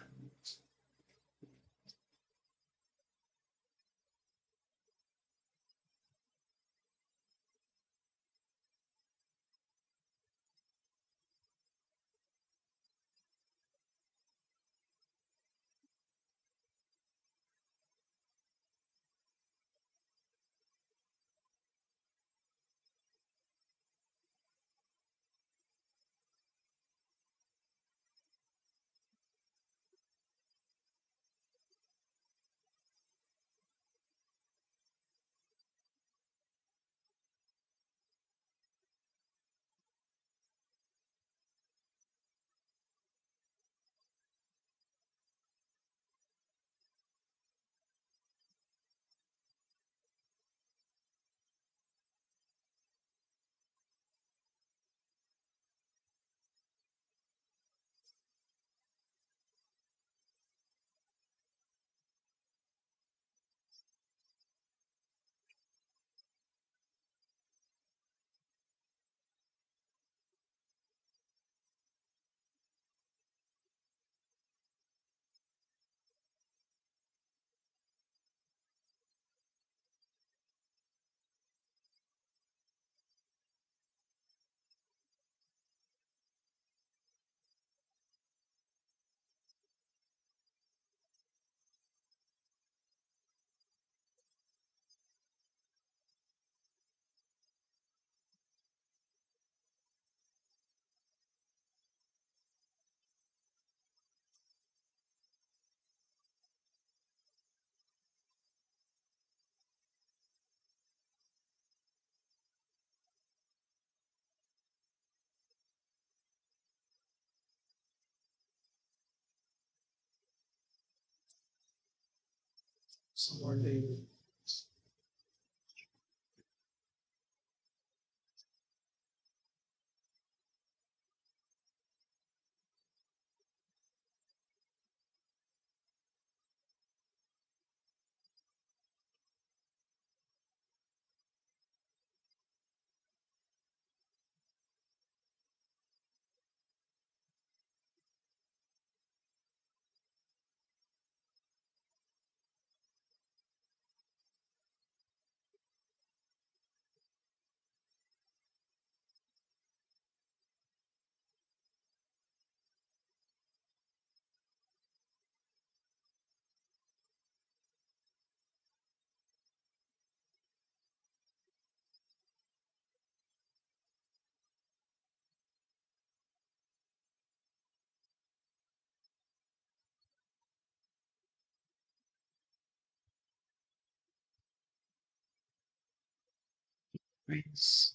Friends,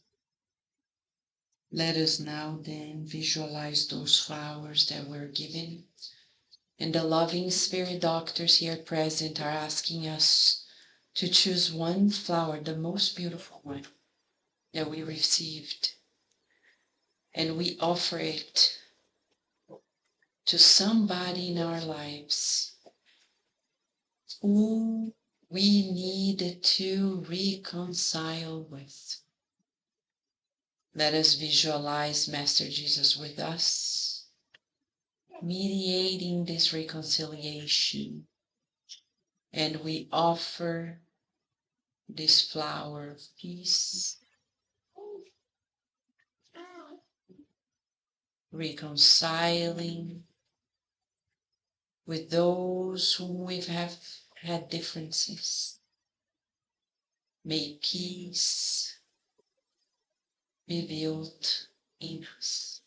let us now then visualize those flowers that were given. And the loving spirit doctors here present are asking us to choose one flower, the most beautiful one that we received, and we offer it to somebody in our lives who we need to reconcile with. Let us visualize Master Jesus with us, mediating this reconciliation, and we offer this flower of peace, reconciling with those whom we have had differences. May peace be built in us.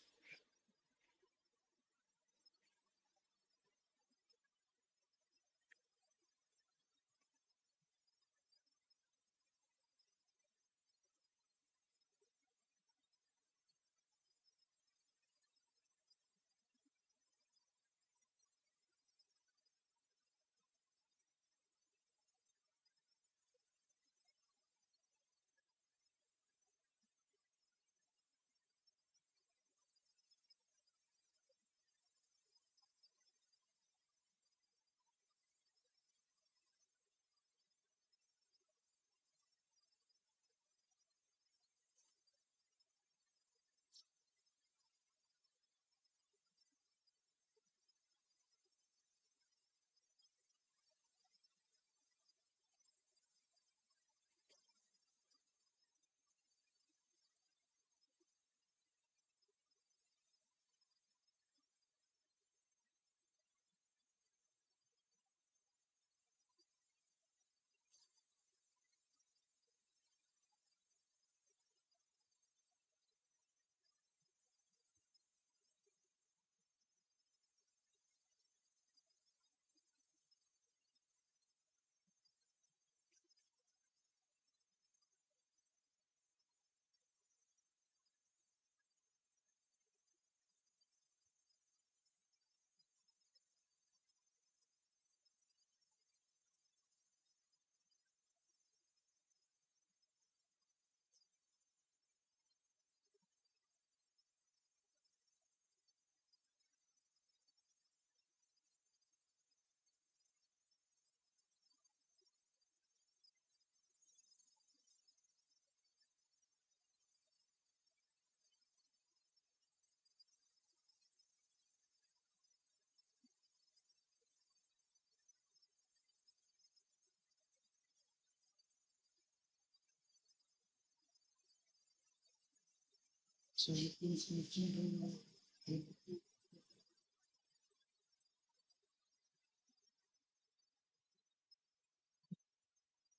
So you can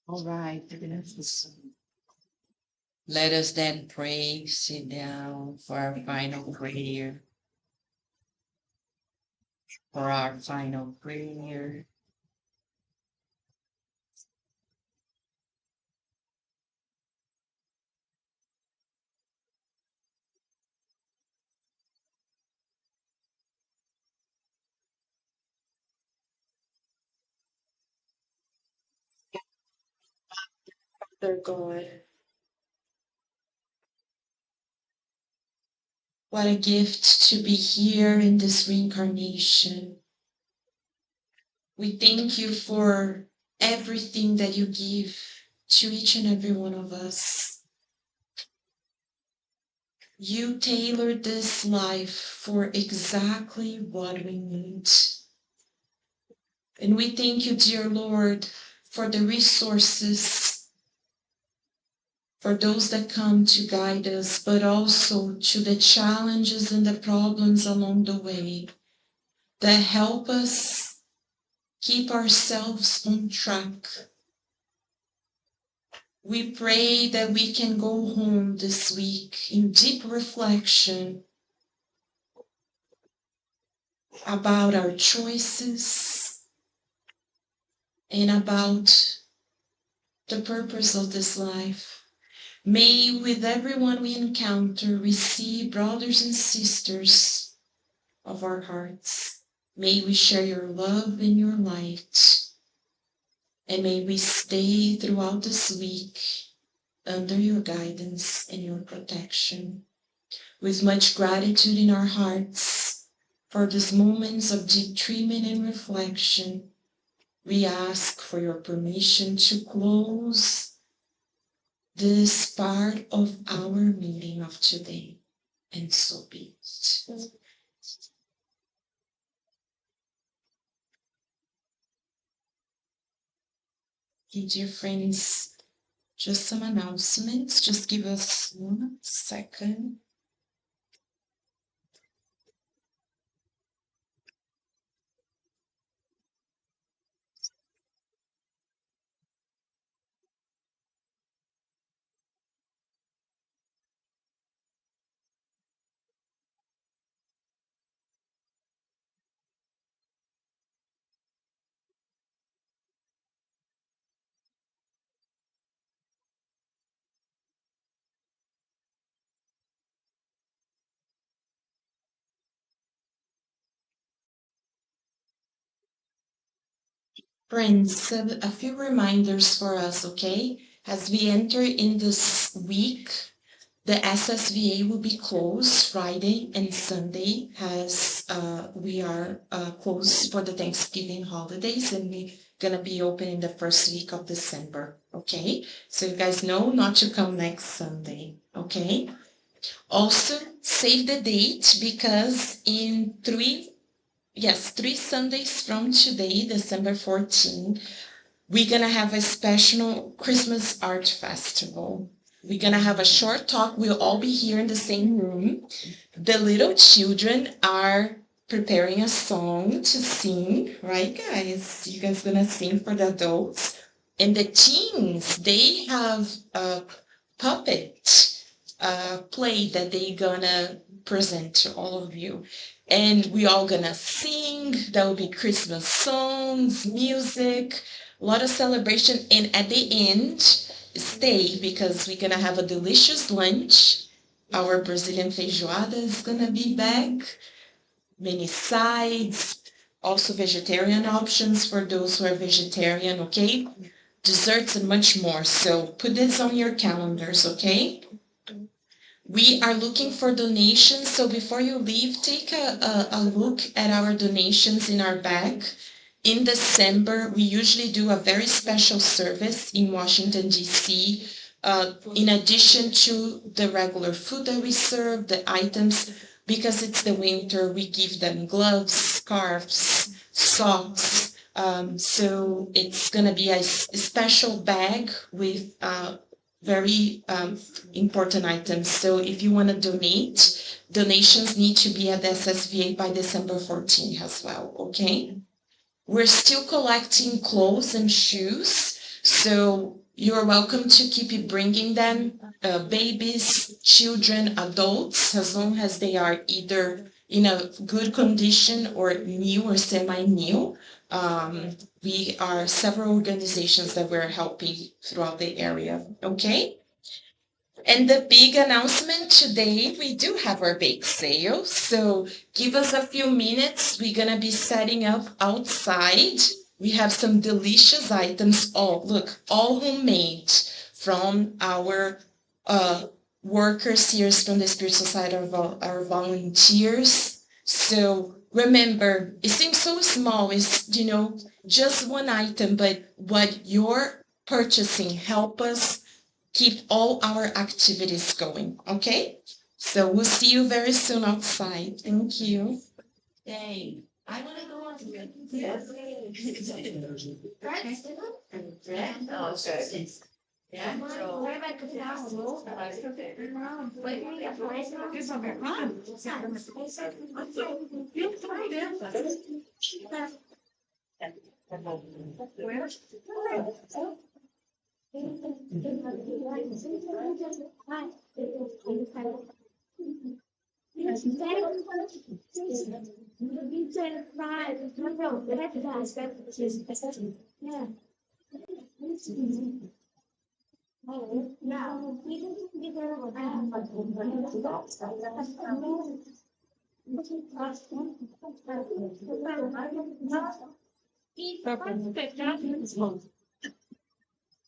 all right. Let us then pray, sit down for our final prayer. For our final prayer. Father God. What a gift to be here in this reincarnation. We thank you for everything that you give to each and every one of us. You tailored this life for exactly what we need. And we thank you, dear Lord, for the resources, for those that come to guide us, but also to the challenges and the problems along the way that help us keep ourselves on track. We pray that we can go home this week in deep reflection about our choices and about the purpose of this life. May with everyone we encounter we see brothers and sisters of our hearts. May we share your love and your light. And may we stay throughout this week under your guidance and your protection, with much gratitude in our hearts for these moments of deep treatment and reflection. We ask for your permission to close this part of our meeting of today, and so be it. Okay, dear friends, just some announcements. Just give us 1 second. Friends, a few reminders for us, okay? As we enter in this week, the SSVA will be closed Friday and Sunday as we are closed for the Thanksgiving holidays, and we're going to be open in the first week of December, okay? So you guys know not to come next Sunday, okay? Also, save the date because in 3 Sundays from today, December 14, we're going to have a special Christmas art festival. We're going to have a short talk. We'll all be here in the same room. The little children are preparing a song to sing, right, guys? You guys going to sing for the adults. And the teens, they have a puppet play that they're gonna present to all of you. And we all gonna sing. There will be Christmas songs, music, a lot of celebration. And at the end, stay because we're gonna have a delicious lunch. Our Brazilian feijoada is gonna be back. Many sides, also vegetarian options for those who are vegetarian, okay? Desserts and much more. So put this on your calendars, okay? We are looking for donations, so before you leave, take a look at our donations in our bag. In December, we usually do a very special service in Washington, D.C. In addition to the regular food that we serve, the items, because it's the winter, we give them gloves, scarves, socks. So it's going to be a special bag with very important items. So if you want to donate, donations need to be at the SSVA by December 14th as well, okay? We're still collecting clothes and shoes, so you're welcome to keep bringing them, babies, children, adults, as long as they are either in a good condition or new or semi-new. We are several organizations that we're helping throughout the area, okay? And the big announcement today, we do have our bake sale. So give us a few minutes. We're going to be setting up outside. We have some delicious items. Oh, look, all homemade from our workers here from the Spirit Society, our volunteers. So remember, it seems so small, it's, just one item, but what you're purchasing help us keep all our activities going, okay? So we'll see you very soon outside. Thank you. Dang. I want to go on to the yes. Oh, okay. Yeah, so what about the house?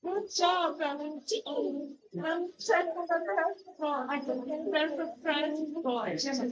Good job, Serenity. I'm checking the first one. I can get the first one. Yeah, my second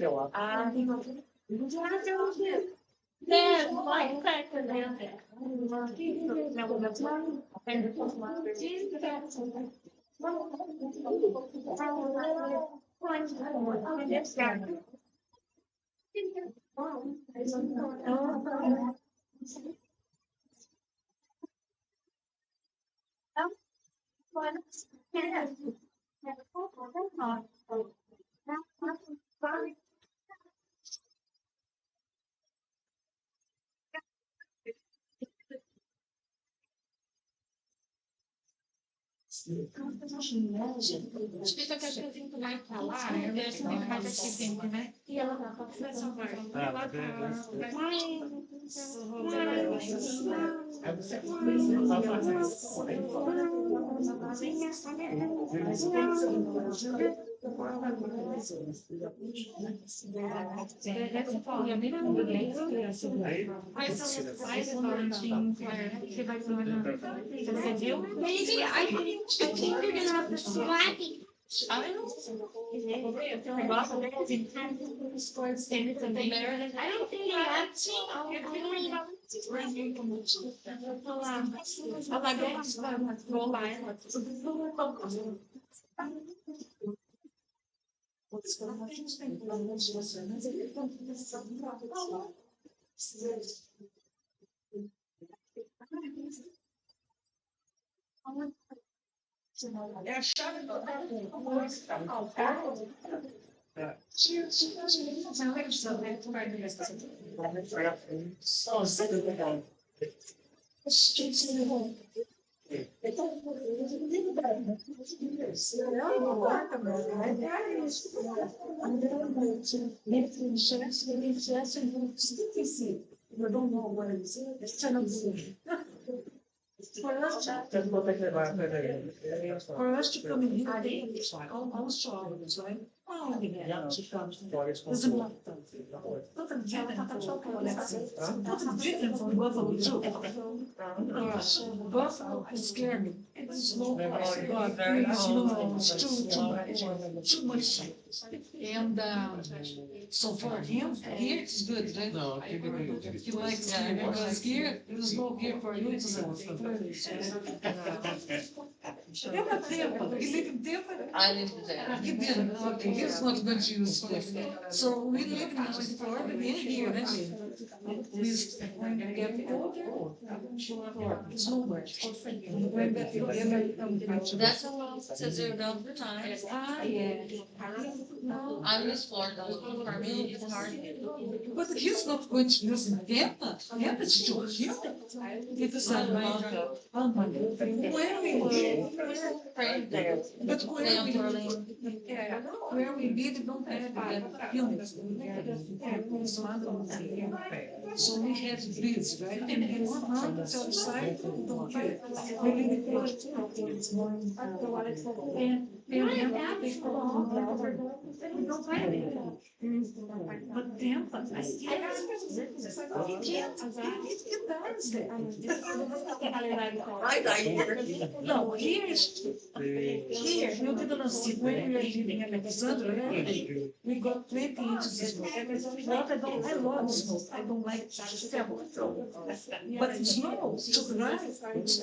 there. Explica que a gente vai falar, eu deixo bem mais aqui dentro, né? E ela vai fazer essa parte. Ela é a chave do First community almost always, right? Oh, yeah. Doesn't matter. Todo dia from Buffalo too. Buffalo is scary. It's low. It's too much. And so for him, here it's good, right? No, he likes skiing because here there's no gear for you to Eu não tempo, he live in Denver. I live there. He didn't. Okay, he's not going to use Swift. So we live now in Florida, near here, né? Please, when you get older, it's no much. That's how to do it all the time. Ah, yeah. I miss Florida. For me, it's hard. But he's not going to use Tampa. Tampa is too cute. It is a lot. Oh my God. Where we live, but where we live, don't have units. So we have grids, right? And one month outside, don't care. We live in and They put on over. We don't find it. But Tampa, I see it. No, here, you didn't see when we were living in Alexandria, we got 20 inches of snow. What I love snow. I don't like snow. But snow, to drive,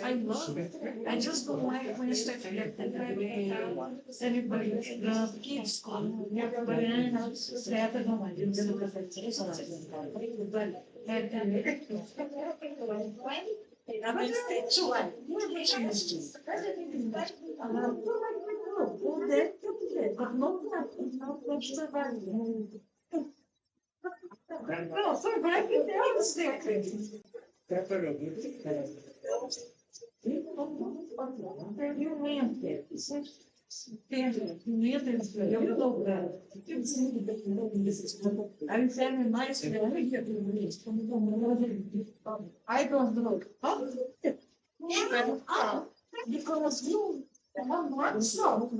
I love it. I just don't like when it's like everybody, the kids come, everybody, that I don't like. But no, so vai que Deus I don't know. Because you not so.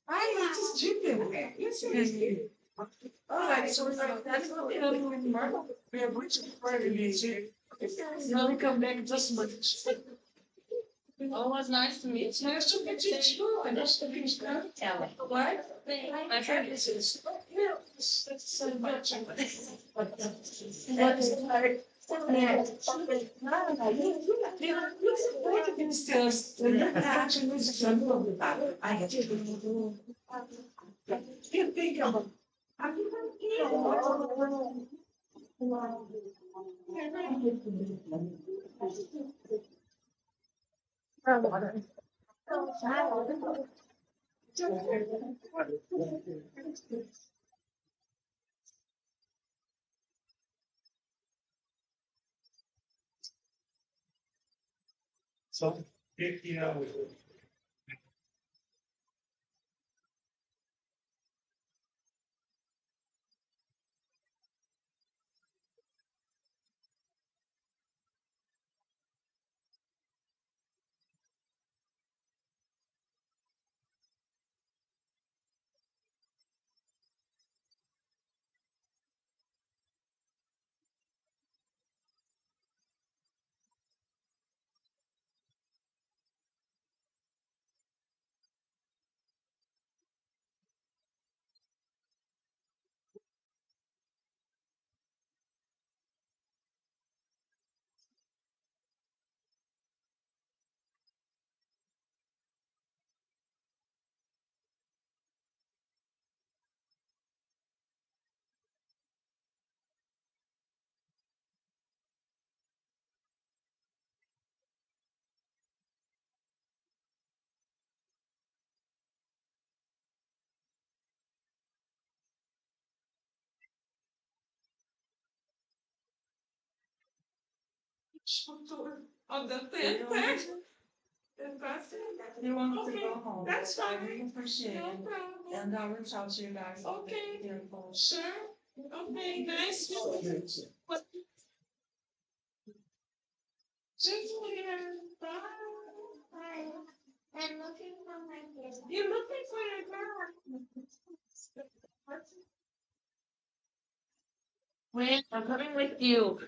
I just did it. All right, so that's what we are going to party. Now we come back just much. Oh, it was nice to meet you. Nice to meet you too. I just think it's good. What? My friend is that's so much. What is it like? You think of So, 50 hours. on the thing. You want to go home? That's fine. I really appreciate it. No problem. And I'll reach out to you guys. Okay. Sure. Okay, nice. What? Julia, bye. Bye. I'm looking for my gift. You're looking for your girl. Wait, I'm coming with you.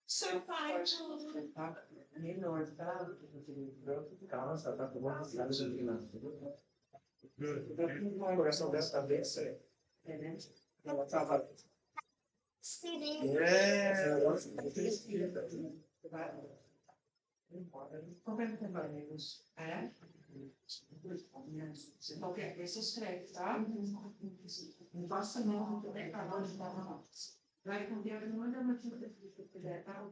So fine. Uma coração dessa vez, ela estava. Qualquer coisa escreve, tá? Não faça não, também para nós não. Vai com Deus, não anda mais no que puder, tá?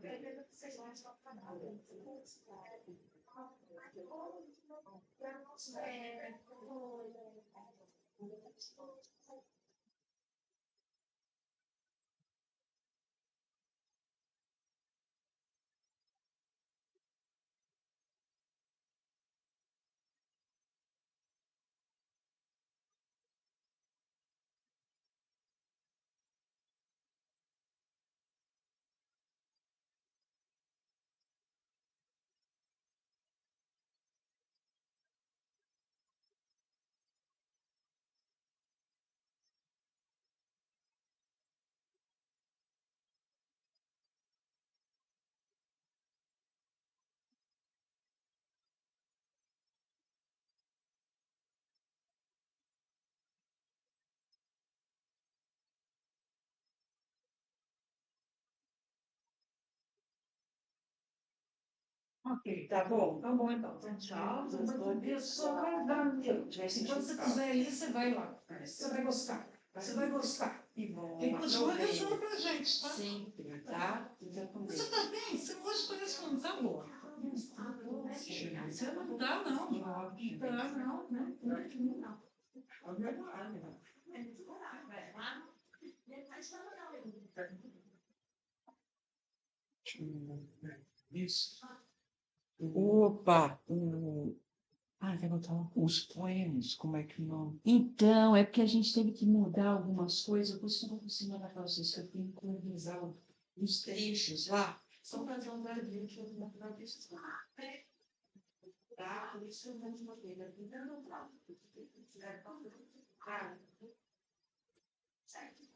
Ok, tá bom então. Então, tchau. Só vai dar um tempo. Se você quiser ir, você vai lá. Você vai gostar. Você vai gostar. E bom. E continua rezando pra gente, tá? Sempre, tá? Fica com Você Deus. tá bem? Você hoje parece que não tá boa. Você não tá, não. Não tá, não, né? Não. Isso. Opa! Vai botar Os poemas, como é que não? Então, é porque a gente teve que mudar algumas coisas. Eu costumo ensinar para vocês que eu tenho que revisar os trechos lá. Só fazer um barulho que eu não vou precisar. Tá? Por isso eu vou te mostrar. Não, tá. Certo.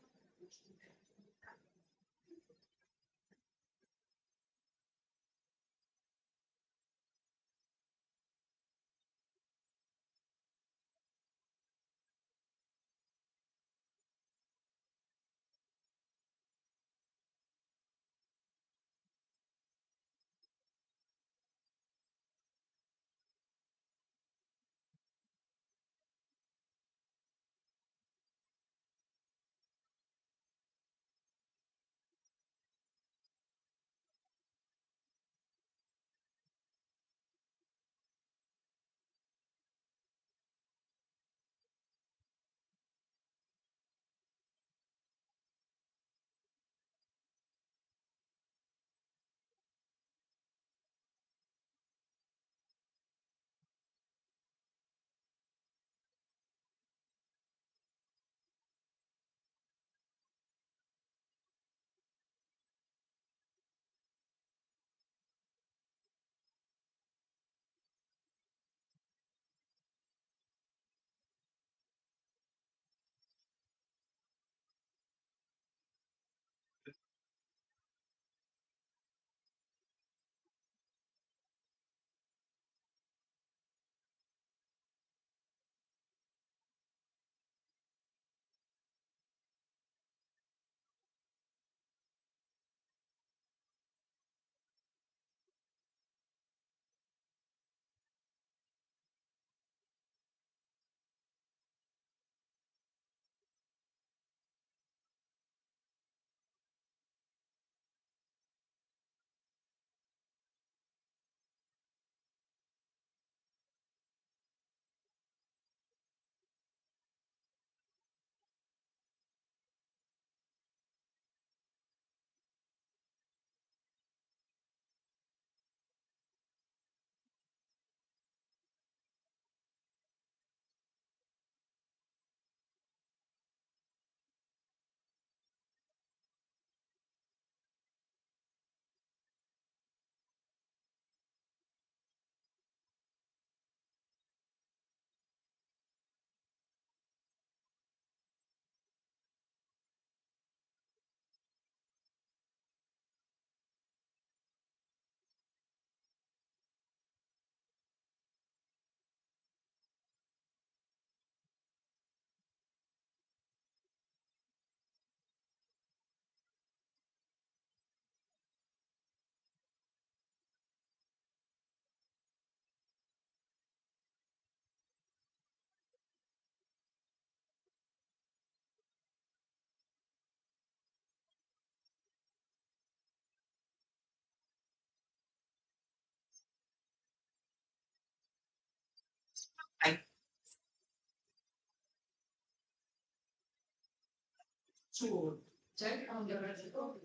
Sure. Check on the reciprocal.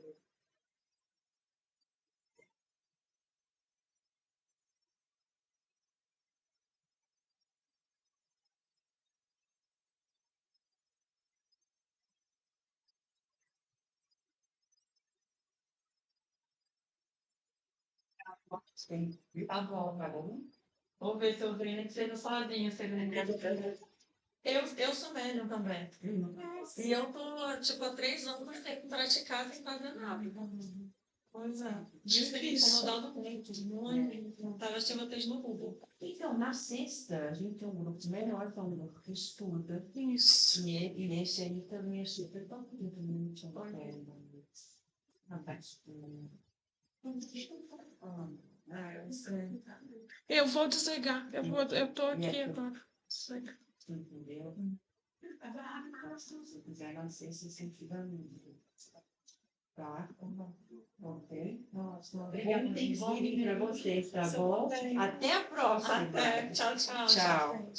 Sim. Tá bom, tá bom. Vou ver se eu treino que seja sozinho, se ele não quer. Eu sou médium também. E eu tô, tipo, há 3 anos sem praticar, sem fazer nada. Pois é. Diz que tem incomodado muito, muito. Não tava achando até no Google. Então, na sexta, a gente tem um grupo menor, que é um grupo que estuda. Isso. E nesse aí também é super top, também tinha uma perna. Eu sei. Eu vou desligar. Eu tô aqui agora. Desligar. Entendeu? Se quiser, não sei se incentiva muito. Tá? Ok? Nossa, obrigada. Bom Thanksgiving para vocês, tá bom? Até a próxima. Até. Tchau, tchau. Tchau.